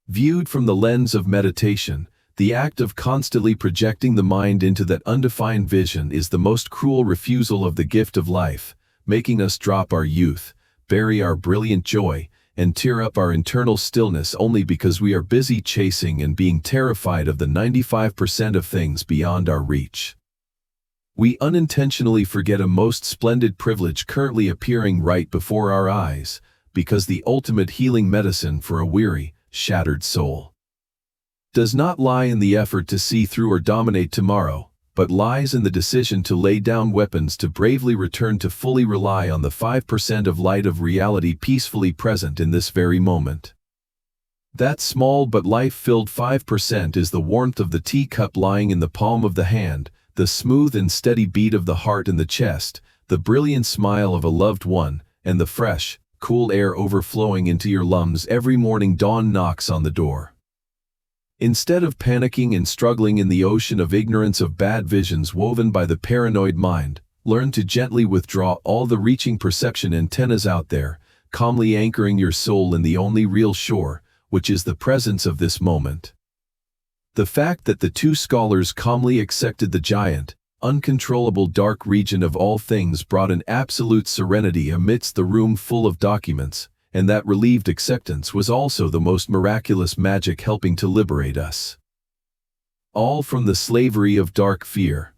Viewed from the lens of meditation, the act of constantly projecting the mind into that undefined vision is the most cruel refusal of the gift of life, making us drop our youth, bury our brilliant joy, and tear up our internal stillness only because we are busy chasing and being terrified of the 95% of things beyond our reach. We unintentionally forget a most splendid privilege currently appearing right before our eyes, because the ultimate healing medicine for a weary, shattered soul does not lie in the effort to see through or dominate tomorrow, but lies in the decision to lay down weapons to bravely return to fully rely on the 5% of light of reality peacefully present in this very moment. That small but life-filled 5% is the warmth of the teacup lying in the palm of the hand, the smooth and steady beat of the heart in the chest, the brilliant smile of a loved one, and the fresh, cool air overflowing into your lungs every morning dawn knocks on the door. Instead of panicking and struggling in the ocean of ignorance of bad visions woven by the paranoid mind, learn to gently withdraw all the reaching perception antennas out there, calmly anchoring your soul in the only real shore, which is the presence of this moment. The fact that the two scholars calmly accepted the giant, uncontrollable dark region of all things brought an absolute serenity amidst the room full of documents, and that relieved acceptance was also the most miraculous magic helping to liberate us. All from the slavery of dark fear.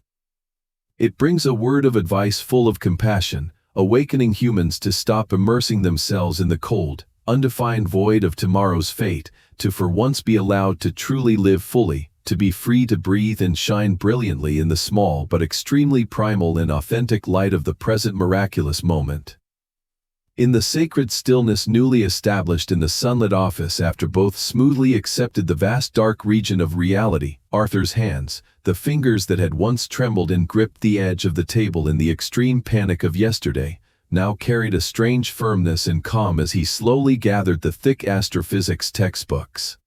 It brings a word of advice full of compassion, awakening humans to stop immersing themselves in the cold, undefined void of tomorrow's fate, to for once be allowed to truly live fully, to be free to breathe and shine brilliantly in the small but extremely primal and authentic light of the present miraculous moment. In the sacred stillness newly established in the sunlit office after both smoothly accepted the vast dark region of reality, Arthur's hands, the fingers that had once trembled and gripped the edge of the table in the extreme panic of yesterday, now carried a strange firmness and calm as he slowly gathered the thick astrophysics textbooks.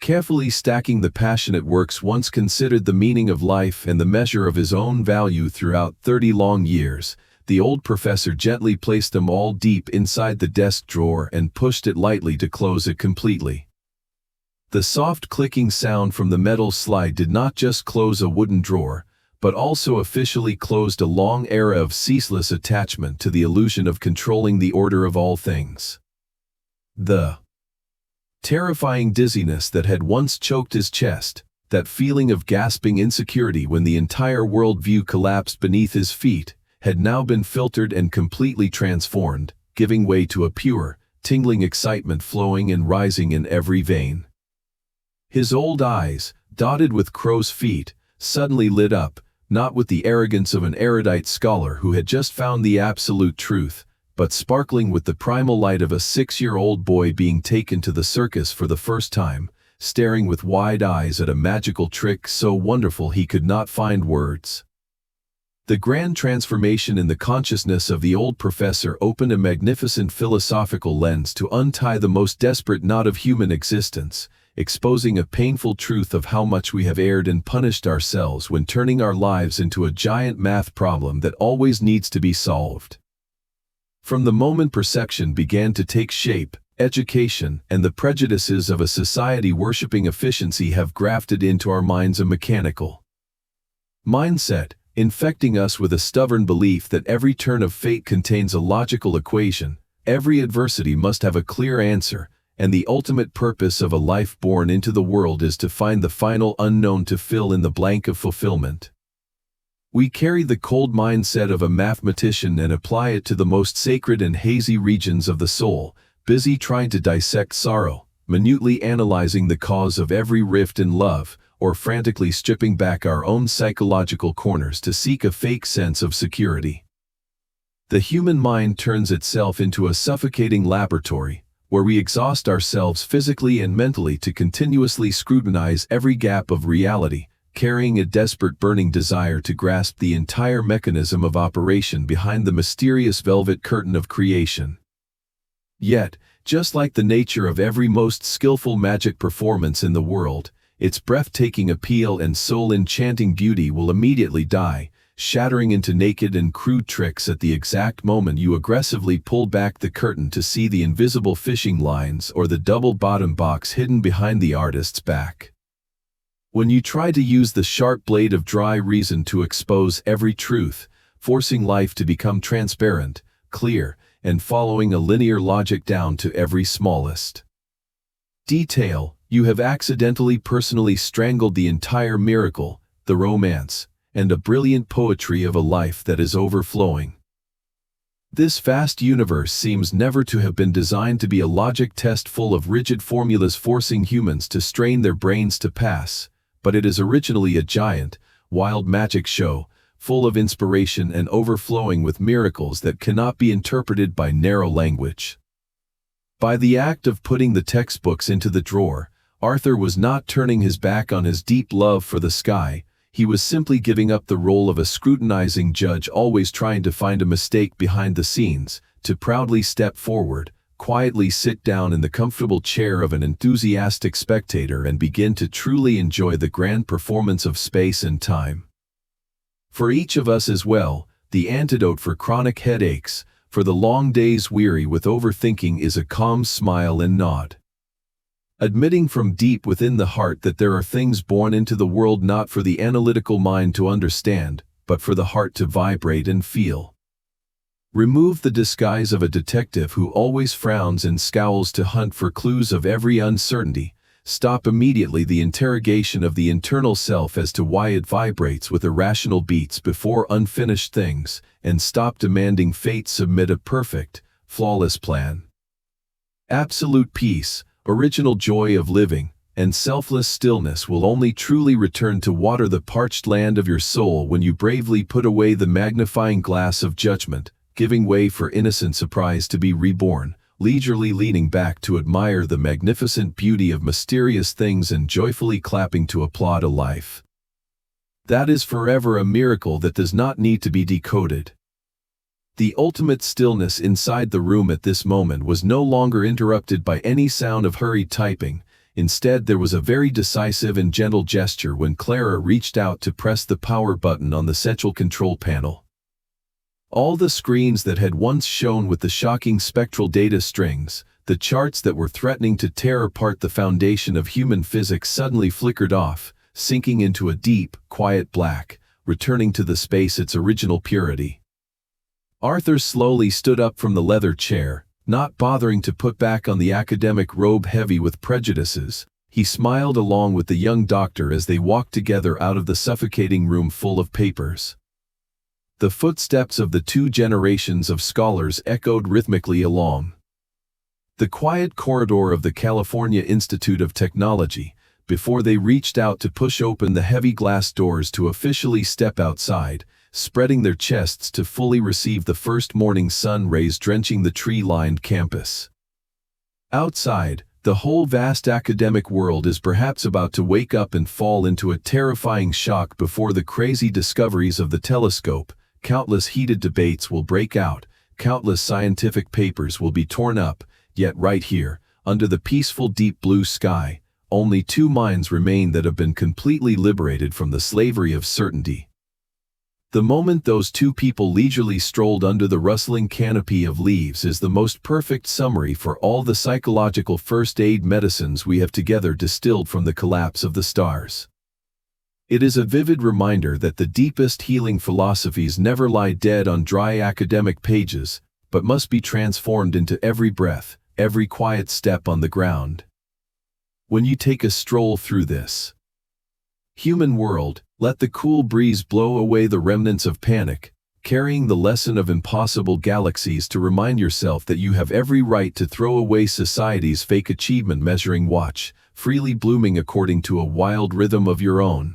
Carefully stacking the passionate works once considered the meaning of life and the measure of his own value throughout 30 long years, the old professor gently placed them all deep inside the desk drawer and pushed it lightly to close it completely. The soft clicking sound from the metal slide did not just close a wooden drawer, but also officially closed a long era of ceaseless attachment to the illusion of controlling the order of all things. The terrifying dizziness that had once choked his chest, that feeling of gasping insecurity when the entire worldview collapsed beneath his feet, had now been filtered and completely transformed, giving way to a pure, tingling excitement flowing and rising in every vein. His old eyes, dotted with crow's feet, suddenly lit up, not with the arrogance of an erudite scholar who had just found the absolute truth, but sparkling with the primal light of a 6-year-old boy being taken to the circus for the first time, staring with wide eyes at a magical trick so wonderful he could not find words. The grand transformation in the consciousness of the old professor opened a magnificent philosophical lens to untie the most desperate knot of human existence, exposing a painful truth of how much we have erred and punished ourselves when turning our lives into a giant math problem that always needs to be solved. From the moment perception began to take shape, education and the prejudices of a society worshipping efficiency have grafted into our minds a mechanical mindset, infecting us with a stubborn belief that every turn of fate contains a logical equation, every adversity must have a clear answer, and the ultimate purpose of a life born into the world is to find the final unknown to fill in the blank of fulfillment. We carry the cold mindset of a mathematician and apply it to the most sacred and hazy regions of the soul, busy trying to dissect sorrow, minutely analyzing the cause of every rift in love, or frantically stripping back our own psychological corners to seek a fake sense of security. The human mind turns itself into a suffocating laboratory, where we exhaust ourselves physically and mentally to continuously scrutinize every gap of reality, carrying a desperate burning desire to grasp the entire mechanism of operation behind the mysterious velvet curtain of creation. Yet, just like the nature of every most skillful magic performance in the world, its breathtaking appeal and soul-enchanting beauty will immediately die, shattering into naked and crude tricks at the exact moment you aggressively pull back the curtain to see the invisible fishing lines or the double-bottom box hidden behind the artist's back. When you try to use the sharp blade of dry reason to expose every truth, forcing life to become transparent, clear, and following a linear logic down to every smallest detail, you have accidentally personally strangled the entire miracle, the romance, and a brilliant poetry of a life that is overflowing. This vast universe seems never to have been designed to be a logic test full of rigid formulas forcing humans to strain their brains to pass, but it is originally a giant, wild magic show, full of inspiration and overflowing with miracles that cannot be interpreted by narrow language. By the act of putting the textbooks into the drawer, Arthur was not turning his back on his deep love for the sky. He was simply giving up the role of a scrutinizing judge, always trying to find a mistake behind the scenes, to proudly step forward, quietly sit down in the comfortable chair of an enthusiastic spectator and begin to truly enjoy the grand performance of space and time. For each of us as well, the antidote for chronic headaches, for the long days weary with overthinking, is a calm smile and nod. Admitting from deep within the heart that there are things born into the world not for the analytical mind to understand, but for the heart to vibrate and feel. Remove the disguise of a detective who always frowns and scowls to hunt for clues of every uncertainty. Stop immediately the interrogation of the internal self as to why it vibrates with irrational beats before unfinished things, and stop demanding fate submit a perfect, flawless plan. Absolute peace, original joy of living, and selfless stillness will only truly return to water the parched land of your soul when you bravely put away the magnifying glass of judgment, giving way for innocent surprise to be reborn, leisurely leaning back to admire the magnificent beauty of mysterious things and joyfully clapping to applaud a life that is forever a miracle that does not need to be decoded. The ultimate stillness inside the room at this moment was no longer interrupted by any sound of hurried typing. Instead, there was a very decisive and gentle gesture when Clara reached out to press the power button on the central control panel. All the screens that had once shone with the shocking spectral data strings, the charts that were threatening to tear apart the foundation of human physics, suddenly flickered off, sinking into a deep, quiet black, returning to the space its original purity. Arthur slowly stood up from the leather chair, not bothering to put back on the academic robe heavy with prejudices. He smiled along with the young doctor as they walked together out of the suffocating room full of papers. The footsteps of the two generations of scholars echoed rhythmically along the quiet corridor of the California Institute of Technology, before they reached out to push open the heavy glass doors to officially step outside, spreading their chests to fully receive the first morning sun rays drenching the tree-lined campus. Outside, the whole vast academic world is perhaps about to wake up and fall into a terrifying shock before the crazy discoveries of the telescope. Countless heated debates will break out, countless scientific papers will be torn up, yet right here, under the peaceful deep blue sky, only two minds remain that have been completely liberated from the slavery of certainty. The moment those two people leisurely strolled under the rustling canopy of leaves is the most perfect summary for all the psychological first aid medicines we have together distilled from the collapse of the stars. It is a vivid reminder that the deepest healing philosophies never lie dead on dry academic pages, but must be transformed into every breath, every quiet step on the ground. When you take a stroll through this human world, let the cool breeze blow away the remnants of panic, carrying the lesson of impossible galaxies to remind yourself that you have every right to throw away society's fake achievement measuring watch, freely blooming according to a wild rhythm of your own.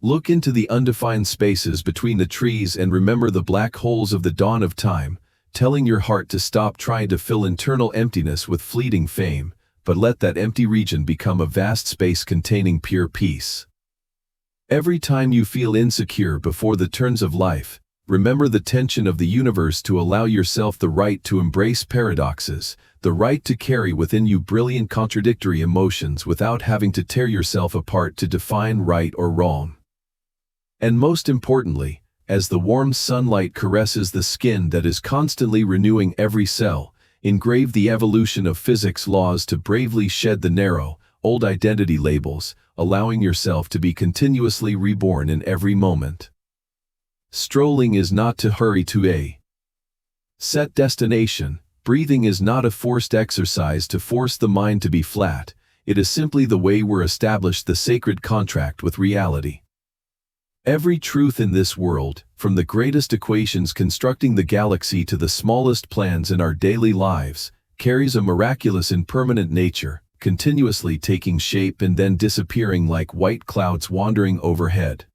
Look into the undefined spaces between the trees and remember the black holes of the dawn of time, telling your heart to stop trying to fill internal emptiness with fleeting fame, but let that empty region become a vast space containing pure peace. Every time you feel insecure before the turns of life, remember the tension of the universe to allow yourself the right to embrace paradoxes, the right to carry within you brilliant contradictory emotions without having to tear yourself apart to define right or wrong. And most importantly, as the warm sunlight caresses the skin that is constantly renewing every cell, engrave the evolution of physics laws to bravely shed the narrow, old identity labels, allowing yourself to be continuously reborn in every moment. Strolling is not to hurry to a set destination. Breathing is not a forced exercise to force the mind to be flat. It is simply the way we're established the sacred contract with reality. Every truth in this world, from the greatest equations constructing the galaxy to the smallest plans in our daily lives, carries a miraculous impermanent nature, continuously taking shape and then disappearing like white clouds wandering overhead.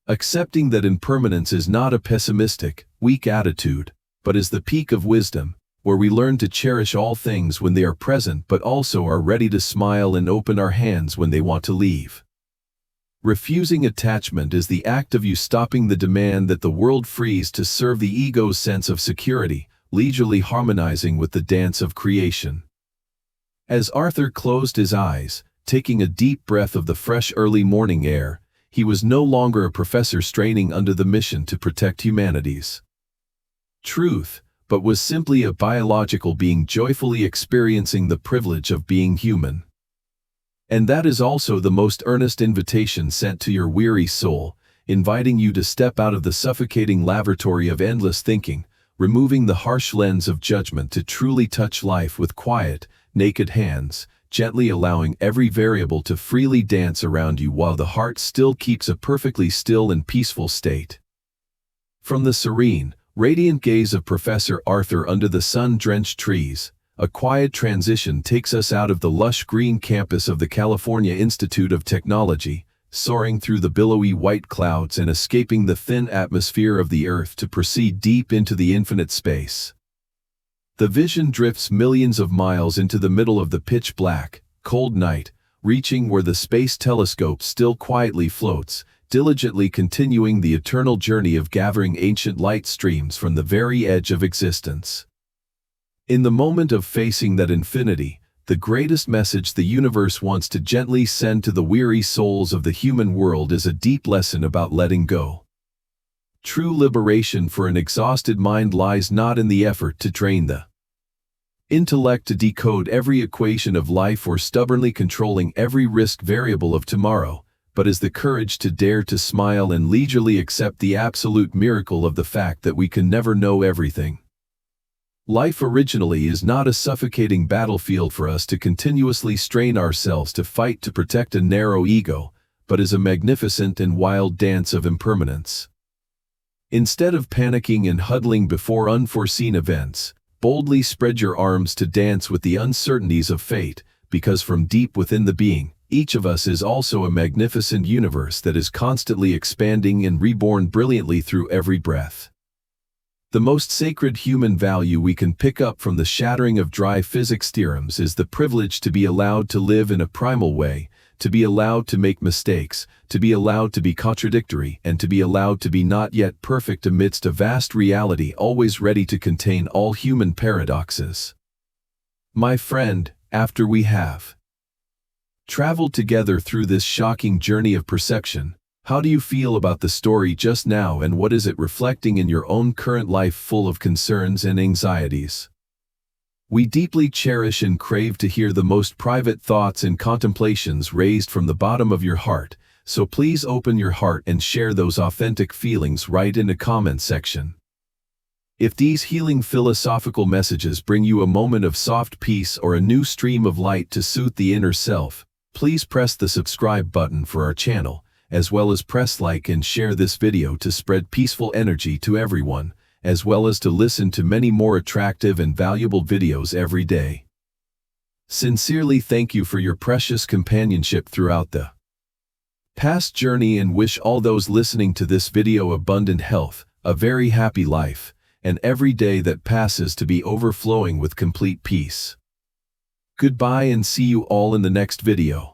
Accepting that impermanence is not a pessimistic, weak attitude, but is the peak of wisdom, where we learn to cherish all things when they are present but also are ready to smile and open our hands when they want to leave. Refusing attachment is the act of you stopping the demand that the world freeze to serve the ego's sense of security, leisurely harmonizing with the dance of creation. As Arthur closed his eyes, taking a deep breath of the fresh early morning air, he was no longer a professor straining under the mission to protect humanity's truth, but was simply a biological being joyfully experiencing the privilege of being human. And that is also the most earnest invitation sent to your weary soul, inviting you to step out of the suffocating lavatory of endless thinking, removing the harsh lens of judgment to truly touch life with quiet, naked hands, gently allowing every variable to freely dance around you while the heart still keeps a perfectly still and peaceful state. From the serene, radiant gaze of Professor Arthur under the sun-drenched trees, a quiet transition takes us out of the lush green campus of the California Institute of Technology, soaring through the billowy white clouds and escaping the thin atmosphere of the Earth to proceed deep into the infinite space. The vision drifts millions of miles into the middle of the pitch-black, cold night, reaching where the Space Telescope still quietly floats, diligently continuing the eternal journey of gathering ancient light streams from the very edge of existence. In the moment of facing that infinity, the greatest message the universe wants to gently send to the weary souls of the human world is a deep lesson about letting go. True liberation for an exhausted mind lies not in the effort to train the intellect to decode every equation of life or stubbornly controlling every risk variable of tomorrow, but is the courage to dare to smile and leisurely accept the absolute miracle of the fact that we can never know everything. Life originally is not a suffocating battlefield for us to continuously strain ourselves to fight to protect a narrow ego, but is a magnificent and wild dance of impermanence. Instead of panicking and huddling before unforeseen events, boldly spread your arms to dance with the uncertainties of fate, because from deep within the being, each of us is also a magnificent universe that is constantly expanding and reborn brilliantly through every breath. The most sacred human value we can pick up from the shattering of dry physics theorems is the privilege to be allowed to live in a primal way, to be allowed to make mistakes, to be allowed to be contradictory, and to be allowed to be not yet perfect amidst a vast reality always ready to contain all human paradoxes. My friend, after we have traveled together through this shocking journey of perception, how do you feel about the story just now, and what is it reflecting in your own current life full of concerns and anxieties? We deeply cherish and crave to hear the most private thoughts and contemplations raised from the bottom of your heart, so please open your heart and share those authentic feelings right in the comment section. If these healing philosophical messages bring you a moment of soft peace or a new stream of light to soothe the inner self, please press the subscribe button for our channel, as well as press like and share this video to spread peaceful energy to everyone, as well as to listen to many more attractive and valuable videos every day. Sincerely thank you for your precious companionship throughout the past journey, and wish all those listening to this video abundant health, a very happy life, and every day that passes to be overflowing with complete peace. Goodbye and see you all in the next video.